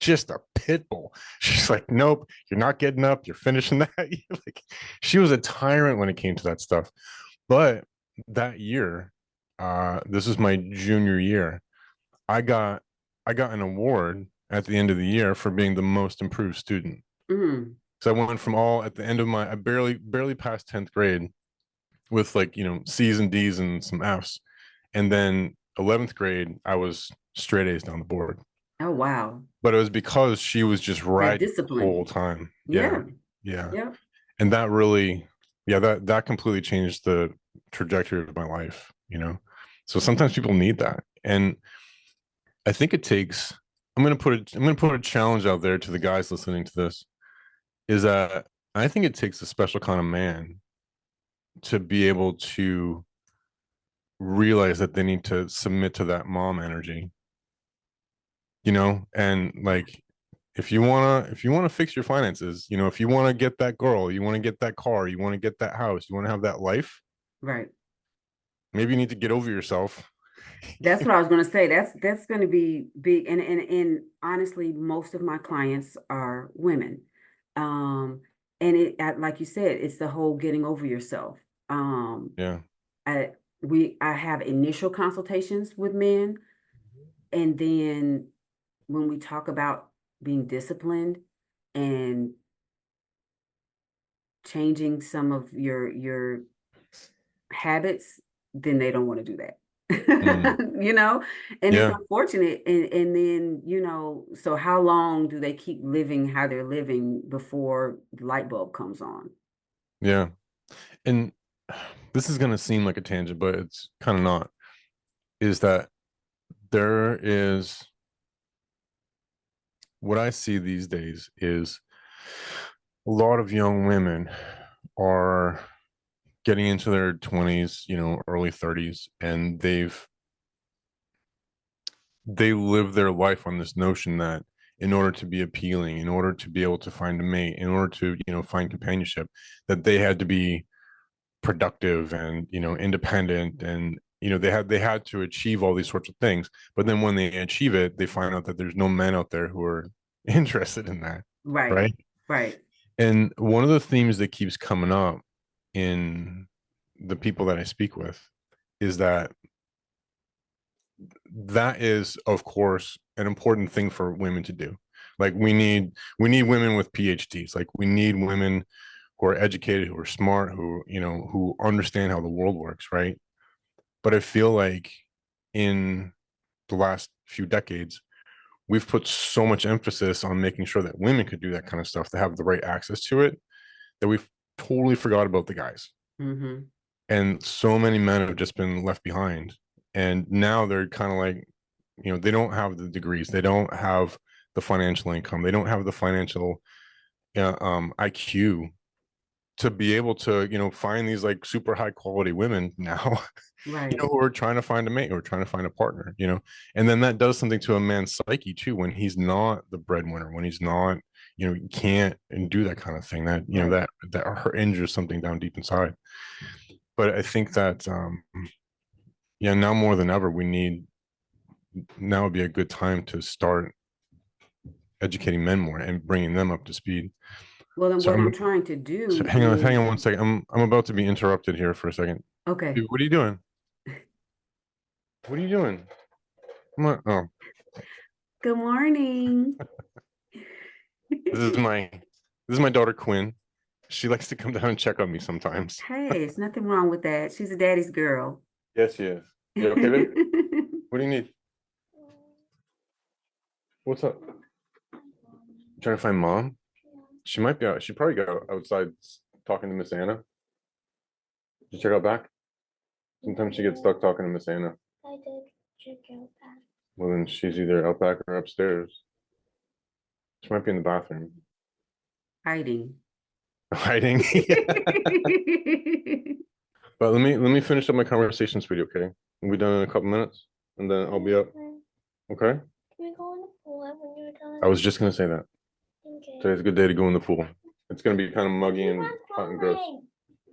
just a pit bull. She's like, nope, you're not getting up. You're finishing that. Like, she was a tyrant when it came to that stuff. But that year, this is my junior year, I got I got an award at the end of the year for being the most improved student. Mm. So I went from all at the end of my I barely passed 10th grade with like, C's and D's and some F's. And then 11th grade, I was straight A's down the board. Oh wow, But it was because she was just that riding the discipline. whole time. Yeah. Yeah, Yeah. yeah. And that really, yeah, that completely changed the trajectory of my life. So sometimes people need that. And I think it takes, I'm gonna put a challenge out there to the guys listening to this, is that I think it takes a special kind of man to be able to realize that they need to submit to that mom energy, and like if you want to fix your finances, if you want to get that girl, you want to get that car, you want to get that house, you want to have that life, Right. maybe you need to get over yourself. That's what I was going to say. That's going to be big. And honestly, most of my clients are women. Um, and like you said, it's the whole getting over yourself. Um, Yeah. I I have initial consultations with men, and then when we talk about being disciplined and changing some of your habits, then they don't want to do that. Mm. you know, and it's Yeah. unfortunate. And then, so how long do they keep living how they're living before the light bulb comes on? Yeah. And this is going to seem like a tangent, but it's kind of not. Is that there is what I see these days is a lot of young women are getting into their 20s, early 30s, and they live their life on this notion that in order to be appealing, in order to be able to find a mate, in order to, find companionship, that they had to be productive and, independent, and they had to achieve all these sorts of things. But then when they achieve it, they find out that there's no men out there who are interested in that. Right, Right. right, And one of the themes that keeps coming up in the people that I speak with is that is, of course, an important thing for women to do. Like we need women with PhDs. Like we need women who are educated, who are smart, who understand how the world works, right? But I feel like in the last few decades, we've put so much emphasis on making sure that women could do that kind of stuff, to have the right access to it, that we've totally forgot about the guys. mm-hmm, And so many men have just been left behind. And now they're kind of like, they don't have the degrees, they don't have the financial income, they don't have the financial IQ to be able to, find these like super high quality women now, right, who are trying to find a mate, who are trying to find a partner, and then that does something to a man's psyche too, when he's not the breadwinner, when he's not, he can't and do that kind of thing, that, right. that injures something down deep inside. But I think that, yeah, now more than ever, now would be a good time to start educating men more and bringing them up to speed. Well, then So what I'm I'm trying to so do hang is, on one second. I'm about to be interrupted here for a second. okay, Dude, what are you doing? What are you doing? Come on. Oh, good morning. this is my this is my daughter Quinn. She likes to come down and check on me sometimes. Hey, there's nothing wrong with that. She's a daddy's girl. Yes, she is. You okay, babe? What do you need? What's up? Trying to find mom? She might be out. She probably got outside talking to Miss Anna. Did you check out back? Sometimes she gets stuck talking to Miss Anna. I did check out that. Well, then she's either out back or upstairs. She might be in the bathroom. Hiding. Hiding. But let me finish up my conversation, sweetie, okay? We'll be done in a couple minutes, and then I'll be up. Okay? Can we go in the pool when you're done? I was just gonna say that. Okay. Today's a good day to go in the pool. It's gonna be kind of muggy and hot and gross. All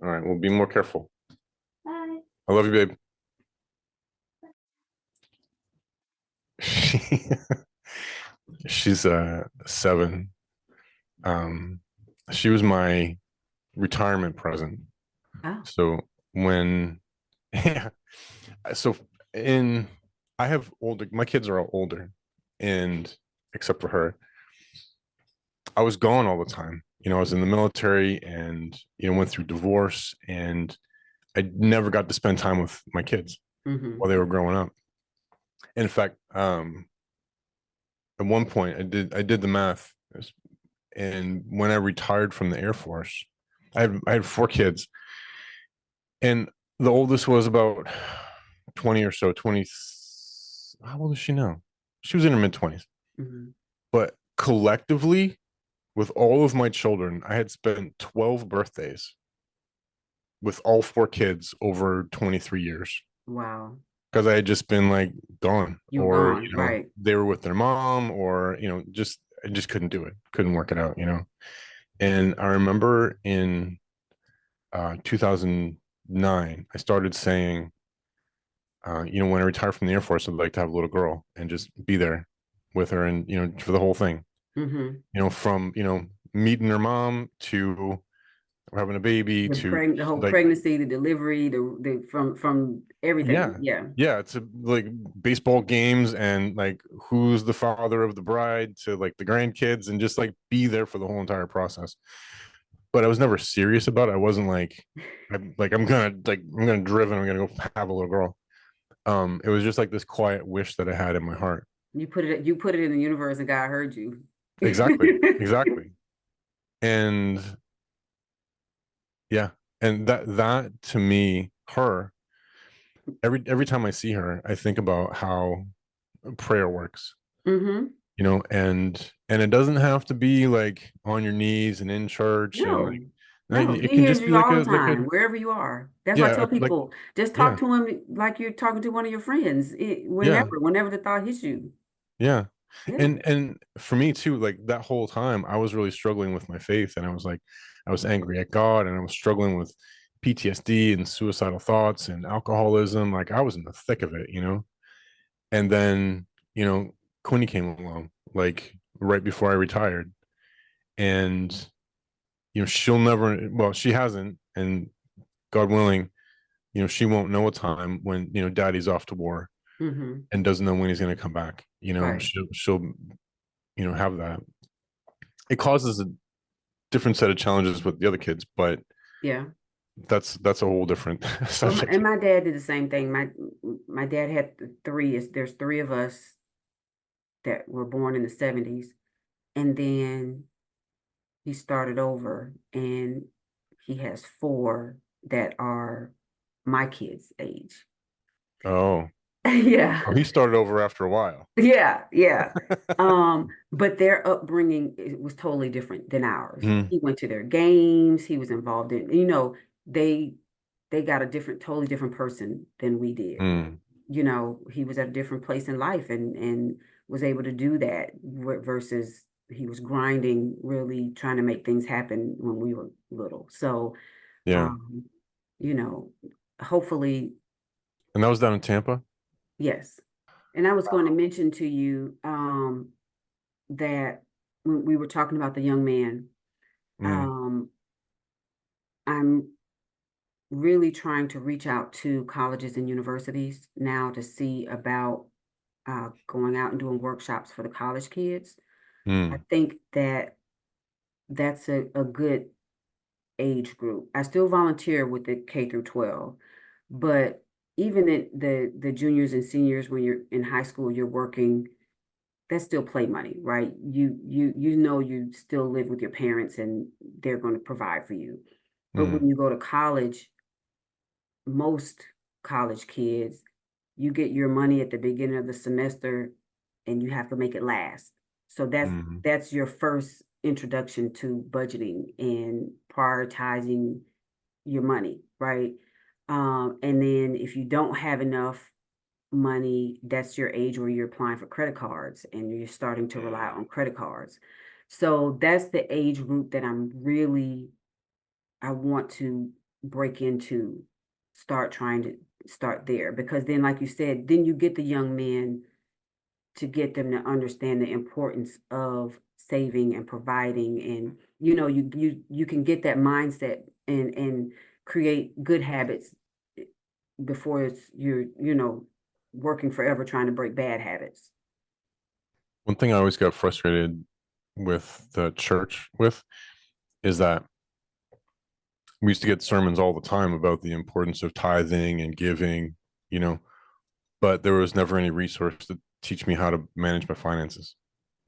right, we'll be more careful. Bye. I love you, babe. She's 7. Um, she was my retirement present. Oh, So when, yeah, so in, I have older, my kids are all older, and except for her, I was gone all the time. I was in the military, and, went through divorce, and I never got to spend time with my kids mm-hmm. while they were growing up. In fact, at one point I did the math, and when I retired from the Air Force, I had 4 kids, and the oldest was about 20 or so, 20. How old is she now? She was in her mid-20s. Mhm. But collectively, with all of my children, I had spent 12 birthdays with all four kids over 23 years Wow. because I had just been like gone, You were or gone, right. they were with their mom, or just I just couldn't do it, couldn't work it out. And I remember in 2009, I started saying, when I retire from the Air Force, I'd like to have a little girl and just be there with her, and for the whole thing. Mm-hmm. From meeting her mom to having a baby to The whole like, pregnancy, the delivery, the from everything. yeah, Yeah. yeah, to like baseball games, and like who's the father of the bride, to like the grandkids, and just like be there for the whole entire process. But I was never serious about it. I wasn't like, I'm gonna driven, I'm gonna go have a little girl. It was just like this quiet wish that I had in my heart. You put it in the universe and God heard you. Exactly, exactly. And yeah, and that to me, her, every time I see her, I think about how prayer works. Mm-hmm. And it doesn't have to be like on your knees and in church, and like, No, no, it he can hears just be you like all a the like a time, wherever you are. That's why I yeah, tell like, people, just talk yeah, to him like you're talking to one of your friends. yeah, Whenever the thought hits you. yeah. Yeah. And for me too, like that whole time I was really struggling with my faith, and I was like, I was angry at God, and I was struggling with PTSD and suicidal thoughts and alcoholism. Like I was in the thick of it. And then Quinny came along, like right before I retired. And she'll never, well, she hasn't, and God willing, she won't know a time when daddy's off to war Mm-hmm. and doesn't know when he's going to come back. Right. She'll have that. It causes a different set of challenges with the other kids, but Yeah. that's a whole different Well, subject. and my dad did the same thing. My dad had three. There's three of us that were born in the 70s, and then he started over, and he has four that are my kids' age. Oh, Yeah. oh, he started over after a while. Yeah, yeah. But their upbringing was totally different than ours. Mm, He went to their games, he was involved in, they they got a totally different person than we did. mm, He was at a different place in life and was able to do that versus he was grinding, really trying to make things happen when we were little. So, yeah. um, you know, hopefully, And that was down in Tampa. yes. And I was going to mention to you, that when we were talking about the young man, Mm, um, I'm really trying to reach out to colleges and universities now to see about going out and doing workshops for the college kids. I mm, think that that's a good age group. I still volunteer with the K through 12, but even the juniors and seniors, when you're in high school, you're working, that's still play money, right? You still live with your parents and they're going to provide for you. But mm, when you go to college, most college kids, you get your money at the beginning of the semester and you have to make it last. So mm, that's your first introduction to budgeting and prioritizing your money, right? And then if you don't have enough money, that's your age where you're applying for credit cards and you're starting to rely on credit cards. So that's the age group that I want to break into, start trying to start there. Because then, like you said, then you get the young men to get them to understand the importance of saving and providing. And, you can get that mindset and create good habits before you're working forever trying to break bad habits. One thing I always got frustrated with the church with is that we used to get sermons all the time about the importance of tithing and giving, you know, but there was never any resource to teach me how to manage my finances.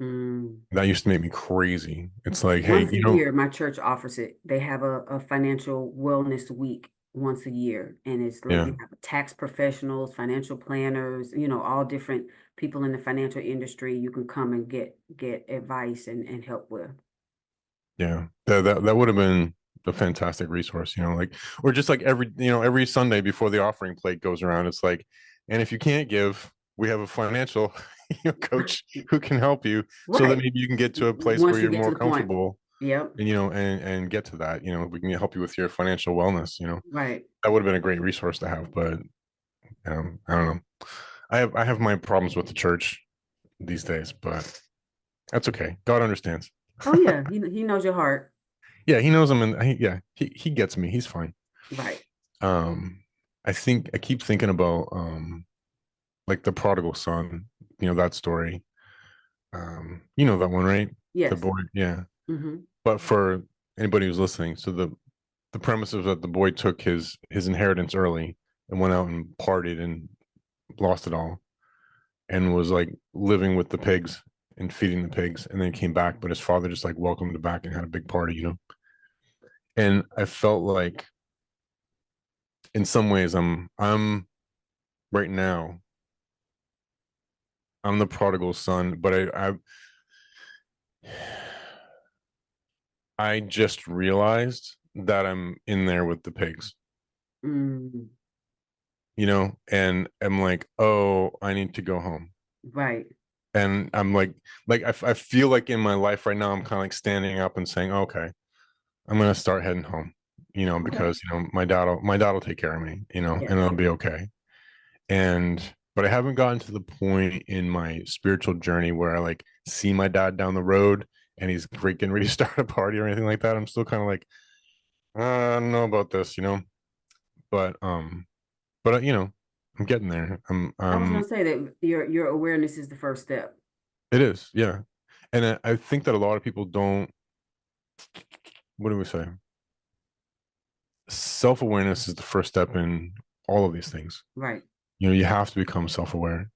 Mm. That used to make me crazy. It's like, hey, Once a year, my church offers it. They have a financial wellness week once a year, and it's like Yeah. we have tax professionals, financial planners, you know, all different people in the financial industry. You can come and get advice and help with. Yeah. That would have been a fantastic resource, like, or just like every Sunday before the offering plate goes around, it's like, and if you can't give, we have a financial coach who can help you so that Right. maybe you can get to a place where Once you you're get to more the point. comfortable Yep. and and get to that, we can help you with your financial wellness. Right. That would have been a great resource to have, but I don't know. I have my problems with the church these days, but that's okay. God understands. Oh yeah, he knows your heart. Yeah, he knows him, and he gets me. He's fine. Right. um I keep thinking about like the prodigal son, that story. You know that one, right? The Yes. boy, yeah. Mm-hmm. But for anybody who's listening, so the premise is that the boy took his inheritance early and went out and partied and lost it all, and was like living with the pigs and feeding the pigs, and then came back, but his father just like welcomed him back and had a big party. And I felt like in some ways I'm right now, I'm the prodigal son, but I just realized that I'm in there with the pigs, Mm, and I'm like, oh, I need to go home. right. And I'm like I feel like in my life right now, I'm kind of like standing up and saying, okay, I'm gonna start heading home, Okay. because my dad will take care of me, and Yes. it'll be okay. And but I haven't gotten to the point in my spiritual journey where I like see my dad down the road and he's getting ready to start a party or anything like that. I'm still kind of like, I don't know about this, but I'm getting there. I was gonna say that your awareness is the first step. It is, yeah. And I think that a lot of people don't. What do we say? Self-awareness is the first step in all of these things. Right. You have to become self-aware,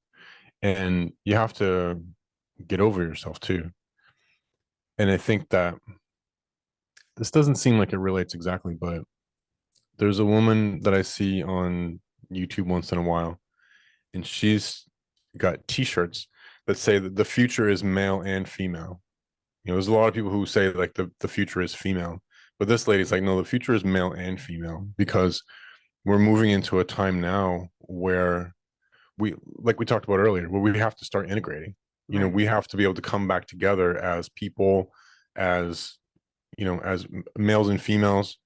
and you have to get over yourself too. And I think that this doesn't seem like it relates exactly, but there's a woman that I see on YouTube once in a while, and she's got t-shirts that say that the future is male and female. There's a lot of people who say like the future is female, but this lady's like, no, the future is male and female, because we're moving into a time now where like we talked about earlier, where we have to start integrating. Right. We have to be able to come back together as people, as as males and females,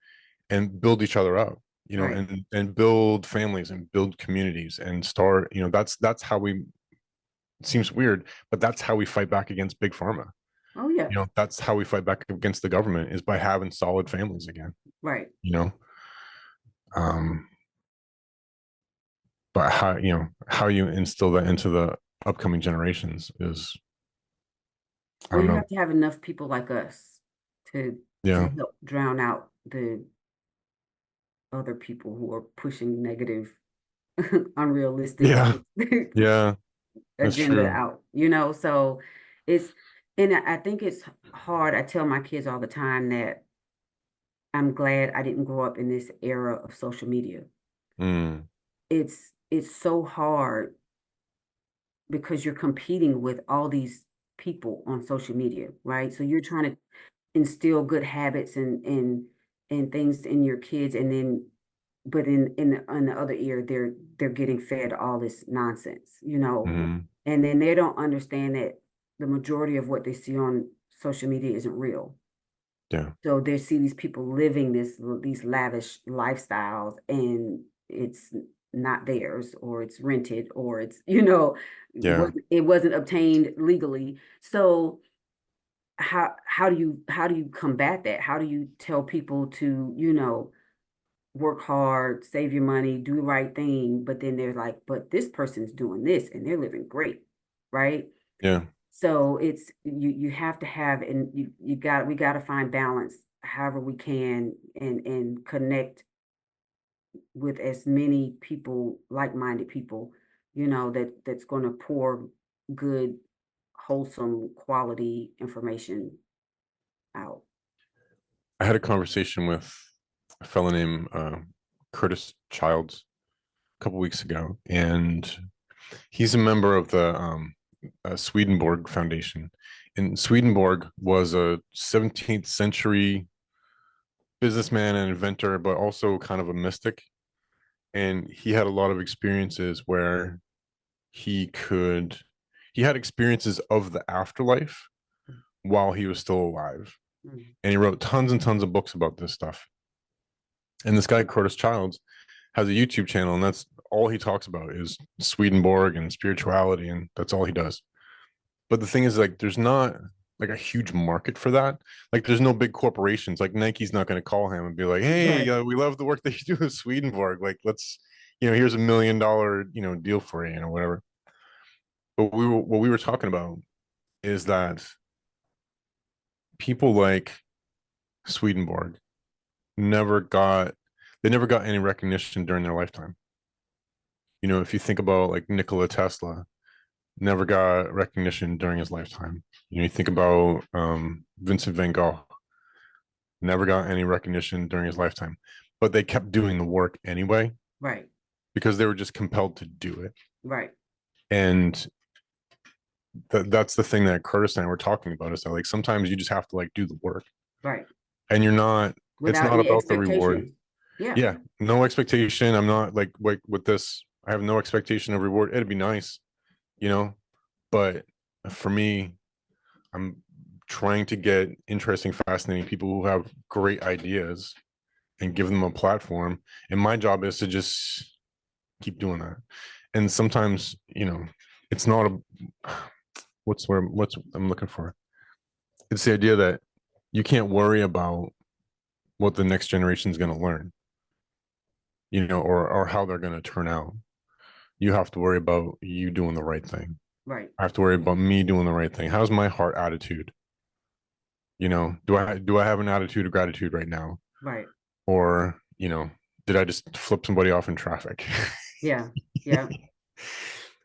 and build each other up, Right. and build families and build communities and start, that's how we, it seems weird, but that's how we fight back against big pharma. Oh yeah. That's how we fight back against the government, is by having solid families again. Right. you know um but how you instill that into the upcoming generations is, I Well, don't you know. have to have enough people like us to Yeah. help drown out the other people who are pushing negative, unrealistic Yeah. Yeah, that's agenda true. out, you know? So it's, and I think it's hard. I tell my kids all the time that I'm glad I didn't grow up in this era of social media. Mm, It's so hard because you're competing with all these people on social media, right? So you're trying to instill good habits and things in your kids, and then but in the other ear they're getting fed all this nonsense, you know, mm, and then they don't understand that the majority of what they see on social media isn't real. yeah. So they see these people living these lavish lifestyles, and it's not theirs, or it's rented, or it's, Yeah. it wasn't obtained legally. So how do you combat that? How do you tell people to, work hard, save your money, do the right thing, but then they're like, but this person's doing this and they're living great, right? Yeah. So it's you have to have, and we got to find balance however we can, and connect with as many people, like-minded people, that's going to pour good, wholesome, quality information out. I had a conversation with a fellow named Curtis Childs a couple weeks ago, and he's a member of the Swedenborg Foundation. And Swedenborg was a 17th century businessman and inventor, but also kind of a mystic. And he had a lot of experiences where he could, he had experiences of the afterlife while he was still alive. Mm. And he wrote tons and tons of books about this stuff. And this guy, Curtis Childs, has a YouTube channel, and that's all he talks about is Swedenborg and spirituality, and that's all he does. But the thing is, like, there's not like a huge market for that. Like, there's no big corporations. Like, Nike's not going to call him and be like, "Hey, Right. we love the work that you do with Swedenborg. Like, let's, here's $1 million, deal for you, whatever." But what we were talking about is that people like Swedenborg never got they never got any recognition during their lifetime. If you think about like Nikola Tesla, never got recognition during his lifetime. You think about Vincent van Gogh, never got any recognition during his lifetime, but they kept doing the work anyway Right. because they were just compelled to do it. Right. And that's the thing that Curtis and I were talking about, is that like sometimes you just have to like do the work, Right. and it's Without not any about the reward. expectations. Yeah. Yeah, no expectation. I'm not like with this, I have no expectation of reward. It'd be nice, but for me, I'm trying to get interesting, fascinating people who have great ideas and give them a platform. And my job is to just keep doing that. And sometimes, it's not what's I'm looking for. It's the idea that you can't worry about what the next generation is going to learn, or how they're going to turn out. You have to worry about you doing the right thing. Right. I have to worry about me doing the right thing. How's my heart attitude? Do I have an attitude of gratitude right now? Right. Or, did I just flip somebody off in traffic? Yeah. Yeah.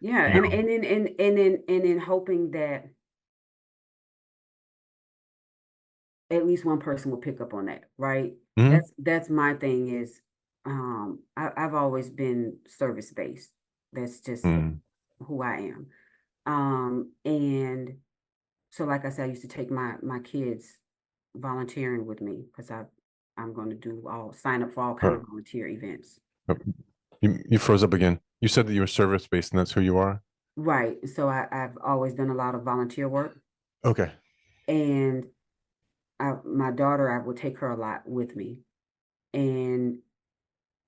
Yeah. You And then hoping that at least one person will pick up on that, right? Mhm. That's my thing is I've always been service based. That's just Mm. who I am. And so like I said, I used to take my kids volunteering with me because I'm going to sign up for all kind Uh, of volunteer events. uh, you froze up again. You said that you were service based and that's who you are. Right. So I've always done a lot of volunteer work, Okay. and my daughter, I would take her a lot with me, and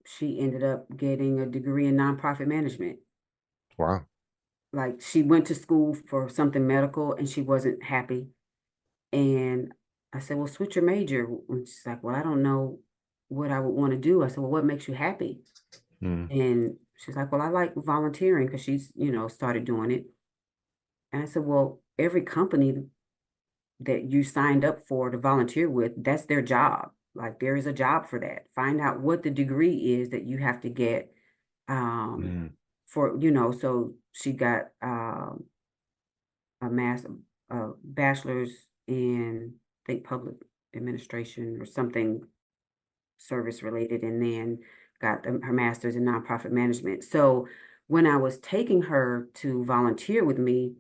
she ended up getting a degree in nonprofit management. Wow. Like she went to school for something medical and she wasn't happy. And I said, well, switch your major. And she's like, well, I don't know what I would want to do. I said, well, what makes you happy? Mm. And she's like, well, I like volunteering because she's, started doing it. And I said, well, every company that you signed up for to volunteer with, that's their job. Like there is a job for that. Find out what the degree is that you have to get um, Mm. so she got a bachelor's in, I think, public administration or something service related, and then got her master's in nonprofit management. So when I was taking her to volunteer with me,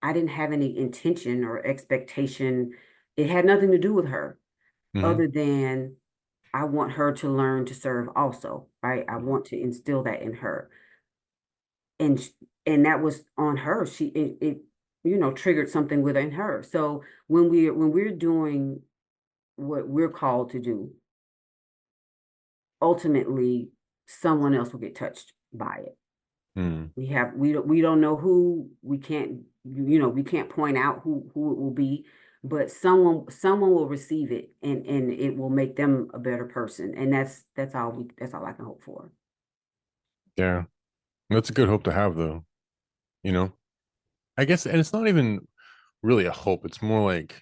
I didn't have any intention or expectation. It had nothing to do with her Mm-hmm. other than I want her to learn to serve also, right? I want to instill that in her. And and that was on her. It triggered something within her. So when we're doing what we're called to do, ultimately someone else will get touched by it. Mm. We don't know who, we can't point out who it will be, but someone will receive it, and it will make them a better person. And that's all I can hope for. Yeah. That's a good hope to have, though. You know, I guess, and it's not even really a hope. It's more like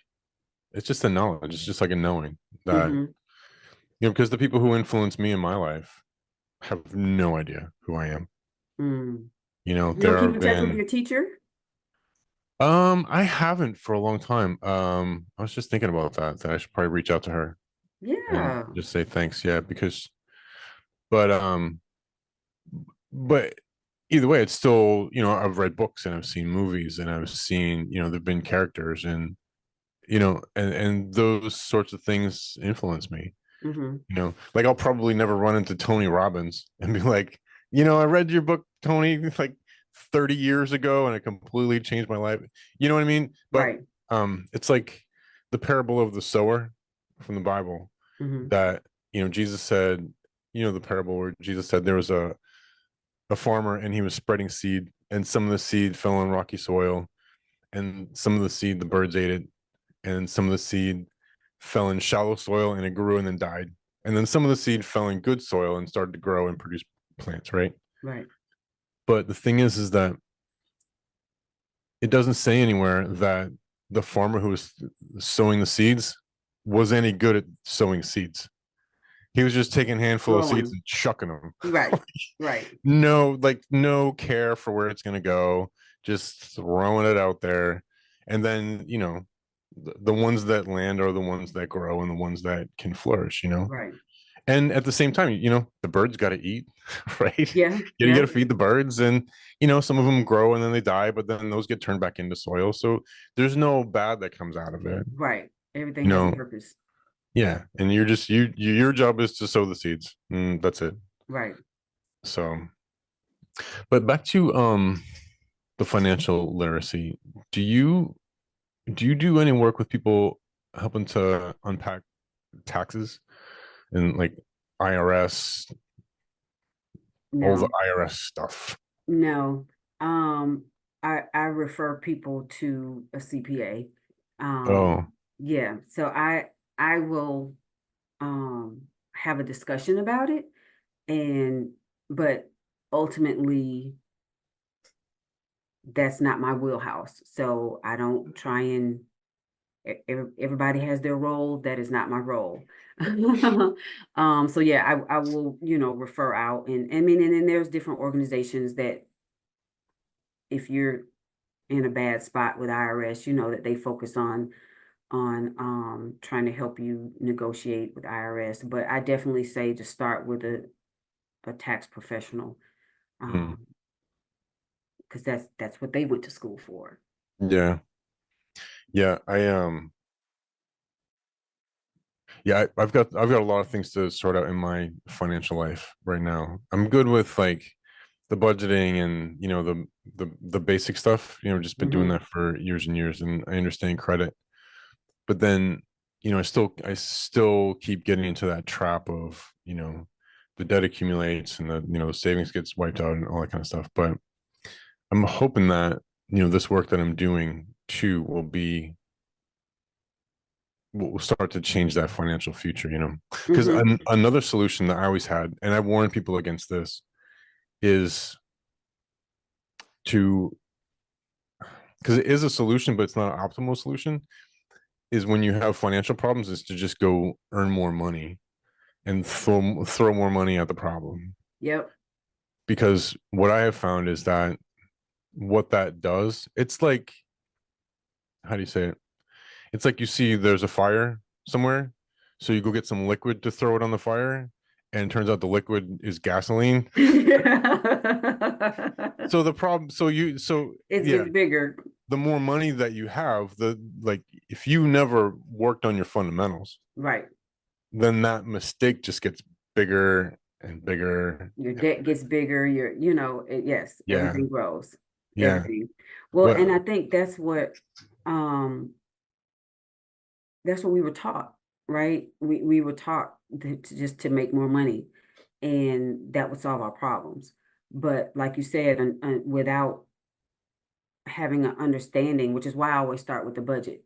it's just a knowledge. It's just like a knowing that, Hmm. because the people who influence me in my life have no idea who I am. Mm. You There don't keep have in touch with been, your teacher? I haven't for a long time. I was just thinking about that I should probably reach out to her and Yeah. just say thanks. Yeah, because but either way, it's still, I've read books and I've seen movies and I've seen, there've been characters and and those sorts of things influence me. Mm-hmm. Like I'll probably never run into Tony Robbins and be like, I read your book, Tony, like 30 years ago and it completely changed my life. You know what I mean? But Right. it's like the parable of the sower from the Bible Mm-hmm. that, Jesus said, the parable where Jesus said there was a farmer and he was spreading seed and some of the seed fell on rocky soil and some of the seed the birds ate it and some of the seed fell in shallow soil and it grew and then died. And then some of the seed fell in good soil and started to grow and produce plants, right? Right. But the thing is that it doesn't say anywhere that the farmer who was sowing the seeds was any good at sowing seeds. He was just taking a handful of seeds Growing. and chucking them. Right. Right. No care for where it's going to go, just throwing it out there. And then, the ones that land are the ones that grow and the ones that can flourish. Right. And at the same time, the birds got to eat, right? Yeah. You got Yeah. to feed the birds and, some of them grow and then they die, but then those get turned back into soil. So there's no bad that comes out of it, Right. Everything you has a know? purpose. Yeah. And you're just, your job is to sow the seeds. That's it. Right. So, but back to, the financial literacy. Do you do any work with people helping to unpack taxes and like IRS, all the No. IRS stuff? No. Um, I refer people to a CPA. Oh, Yeah. So I will have a discussion about it, and but ultimately that's not my wheelhouse. So I don't try and everybody has their role. That is not my role. So yeah, I will, refer out, and I mean, and then there's different organizations that if you're in a bad spot with IRS, that they focus on trying to help you negotiate with IRS. But I definitely say to start with a tax professional, mm, because that's what they went to school for. yeah, yeah. I've got a lot of things to sort out in my financial life right now. I'm good with like the budgeting and the basic stuff. Just been doing Hmm. that for years and years, and I understand credit. But then I still keep getting into that trap of the debt accumulates and the savings gets wiped out and all that kind of stuff. But I'm hoping that this work that I'm doing too will start to change that financial future. Because Hmm. another solution that I always had, and I warn people against this, is to, because it is a solution but it's not an optimal solution, is when you have financial problems is to just go earn more money and throw more money at the problem. Yep. Because what I have found is that what that does, it's like, how do you say it? It's like you see there's a fire somewhere, so you go get some liquid to throw it on the fire, and it turns out the liquid is gasoline. So the problem, It yeah, gets bigger. the more money that you have, the like if you never worked on your fundamentals, Right. then that mistake just gets bigger and bigger. Your debt gets bigger. Yes, Yeah, everything grows. yeah. Everything. Well, What? and I think um that's what we were taught, right? We were taught to just to make more money, and that would solve our problems. But like you said, without having an understanding, which is why I always start with the budget.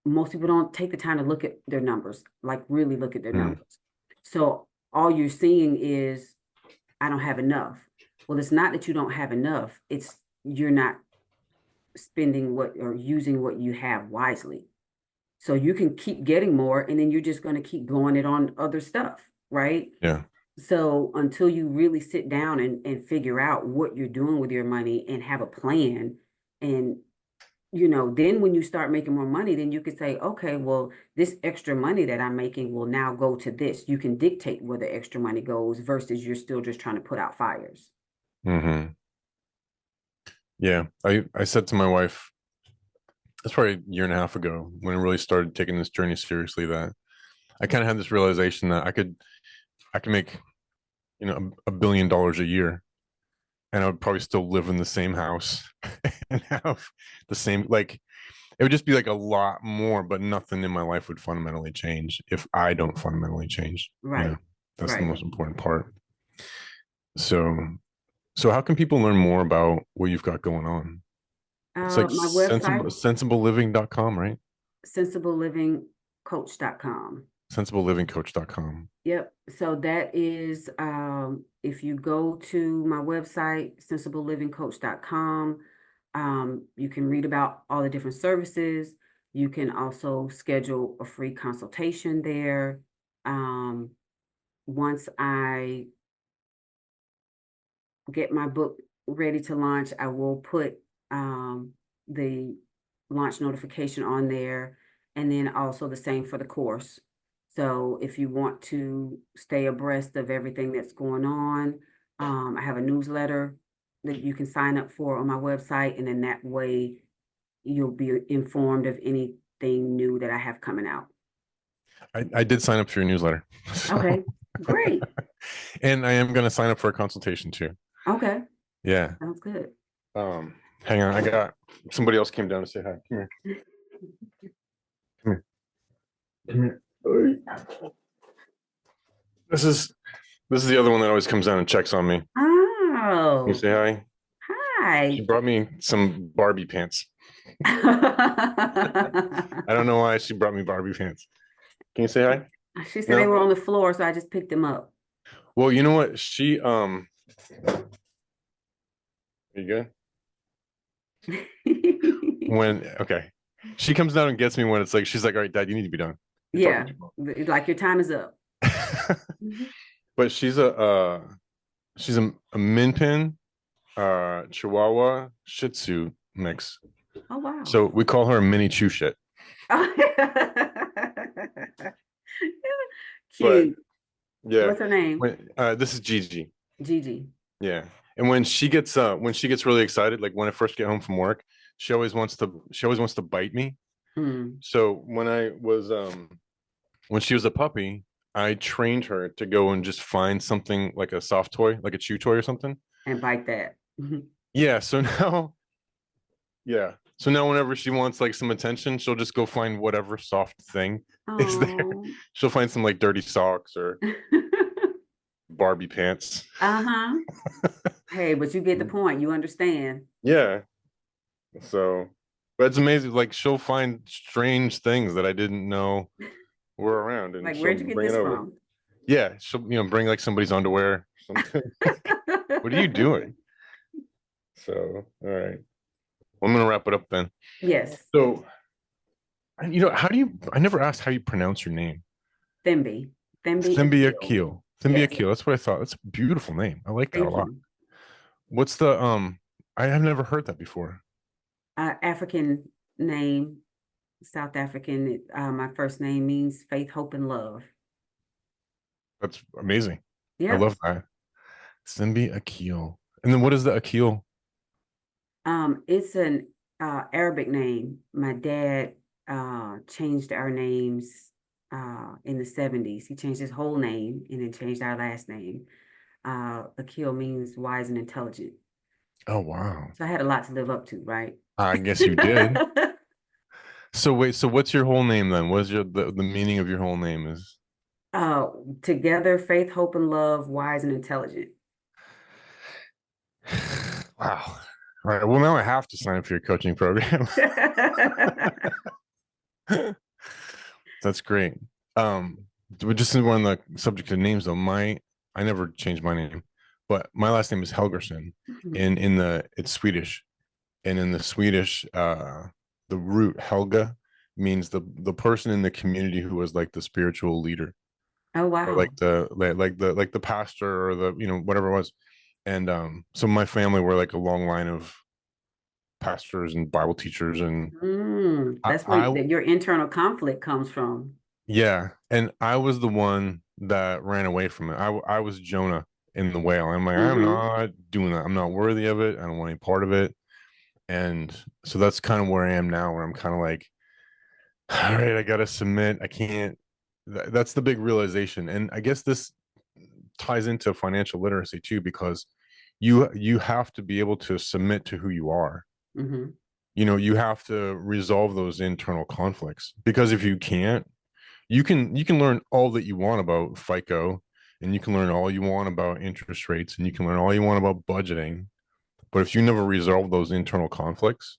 Most people don't take the time to look at their numbers, like really look at their Mm, numbers. So all you're seeing is, I don't have enough. Well, it's not that you don't have enough. It's you're not spending what or using what you have wisely. So you can keep getting more, and then you're just going to keep blowing it on other stuff, right? yeah. So until you really sit down and figure out what you're doing with your money and have a plan and then when you start making more money, then you could say, okay, well, this extra money that I'm making will now go to this. You can dictate where the extra money goes versus you're still just trying to put out fires. Mm-hmm. Yeah. I said to my wife, that's probably a year and a half ago when I really started taking this journey seriously, that I kind of had this realization that I could make, $1 billion a year, and I would probably still live in the same house and have the same, like, it would just be like a lot more, but nothing in my life would fundamentally change if I don't fundamentally change. Right. That's the Right. most important part. So, how can people learn more about what you've got going on? It's like My website, sensibleliving.com, right? sensiblelivingcoach.com. Sensiblelivingcoach.com. Yep. So that is, if you go to my website, sensiblelivingcoach.com, you can read about all the different services. You can also schedule a free consultation there. Once I get my book ready to launch, I will put the launch notification on there, and then also the same for the course. So if you want to stay abreast of everything that's going on, I have a newsletter that you can sign up for on my website, and then that way you'll be informed of anything new that I have coming out. I did sign up for your newsletter. Okay, great. And I am going to sign up for a consultation too. Okay, Yeah. sounds good. Hang on. I got somebody else came down to say hi. Come here. Come here. Come here. This is the other one that always comes down and checks on me. Oh, Can you say hi? hi. She brought me some Barbie pants. I don't know why she brought me Barbie pants. Can you say hi? She said they were on the floor, so I just picked them up. Well, you know what? She Are you good? Okay. She comes down and gets me when it's like, she's like, all right, Dad, you need to be done. Yeah, like your time is up. But she's a Min Pin, Chihuahua, Shih Tzu mix. Oh wow. So we call her a mini chew shit. Cute. But, yeah. What's her name? This is Gigi. Gigi. Yeah. And when she gets really excited, like when I first get home from work, she always wants to bite me. So when she was a puppy, I trained her to go and just find something like a soft toy, like a chew toy or something, and bite that. Yeah. So now whenever she wants like some attention, she'll just go find whatever soft thing is there. She'll find some like dirty socks or Barbie pants. Hey, but you get the point. You understand. Yeah. So, but it's amazing. Like she'll find strange things that I didn't know were around. And like, where'd you get this from? Yeah. She'll, bring like somebody's underwear. Something. What are you doing? So, all right. Well, I'm going to wrap it up then. Yes. So, I never asked how you pronounce your name. Thembi. Thembi Aquil. Thembi Aquil. That's what I thought. That's a beautiful name. I like that a lot. What's the, I have never heard that before. African name, South African. My first name means faith, hope, and love. That's amazing. Yeah. I love that. Thembi Aquil. And then what is the Aquil? It's an Arabic name. My dad changed our names in the 70s. He changed his whole name and then changed our last name. Aquil means wise and intelligent. Oh, wow. So I had a lot to live up to, right? I guess you did. So wait, so what's your whole name then? What is the meaning of your whole name is? Together, faith, hope, and love, wise and intelligent. Wow. All right. Well, now I have to sign up for your coaching program. That's great. But just on the subject of names though, I never changed my name, but my last name is Helgerson. And it's Swedish. And in the Swedish, the root Helga means the person in the community who was like the spiritual leader. Oh wow. Or like the pastor or the whatever it was. And so my family were like a long line of pastors and Bible teachers, and That's where I your internal conflict comes from. yeah, and I was the one that ran away from it. I was Jonah in the whale. I'm like, I'm not doing that. I'm not worthy of it. I don't want any part of it. And so that's kind of where I am now, where I'm kind of like, all right, I gotta submit. I can't. That's the big realization, and I guess this ties into financial literacy too, because you have to be able to submit to who you are. Mm-hmm. You know, you have to resolve those internal conflicts, because if you can't, you can learn all that you want about FICO, and you can learn all you want about interest rates, and you can learn all you want about budgeting, but if you never resolve those internal conflicts,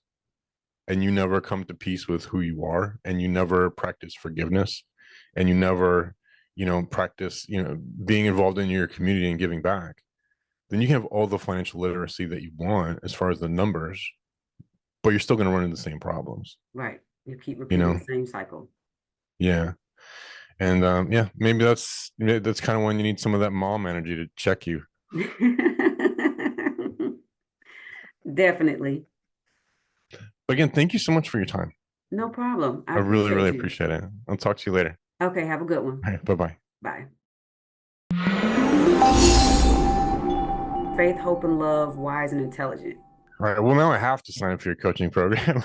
and you never come to peace with who you are, and you never practice forgiveness, and you never, practice, being involved in your community and giving back, then you can have all the financial literacy that you want as far as the numbers, but you're still going to run into the same problems. Right. You keep You repeating know, the same cycle. yeah. And yeah, maybe that's kind of when you need some of that mom energy to check you. Definitely. But again, thank you so much for your time. No problem. I I really, really appreciate you. appreciate it. I'll talk to you later. Okay, have a good one. All right, bye-bye. Bye. Faith, hope, and love, wise and intelligent. All right. Well, now I have to sign up for your coaching program.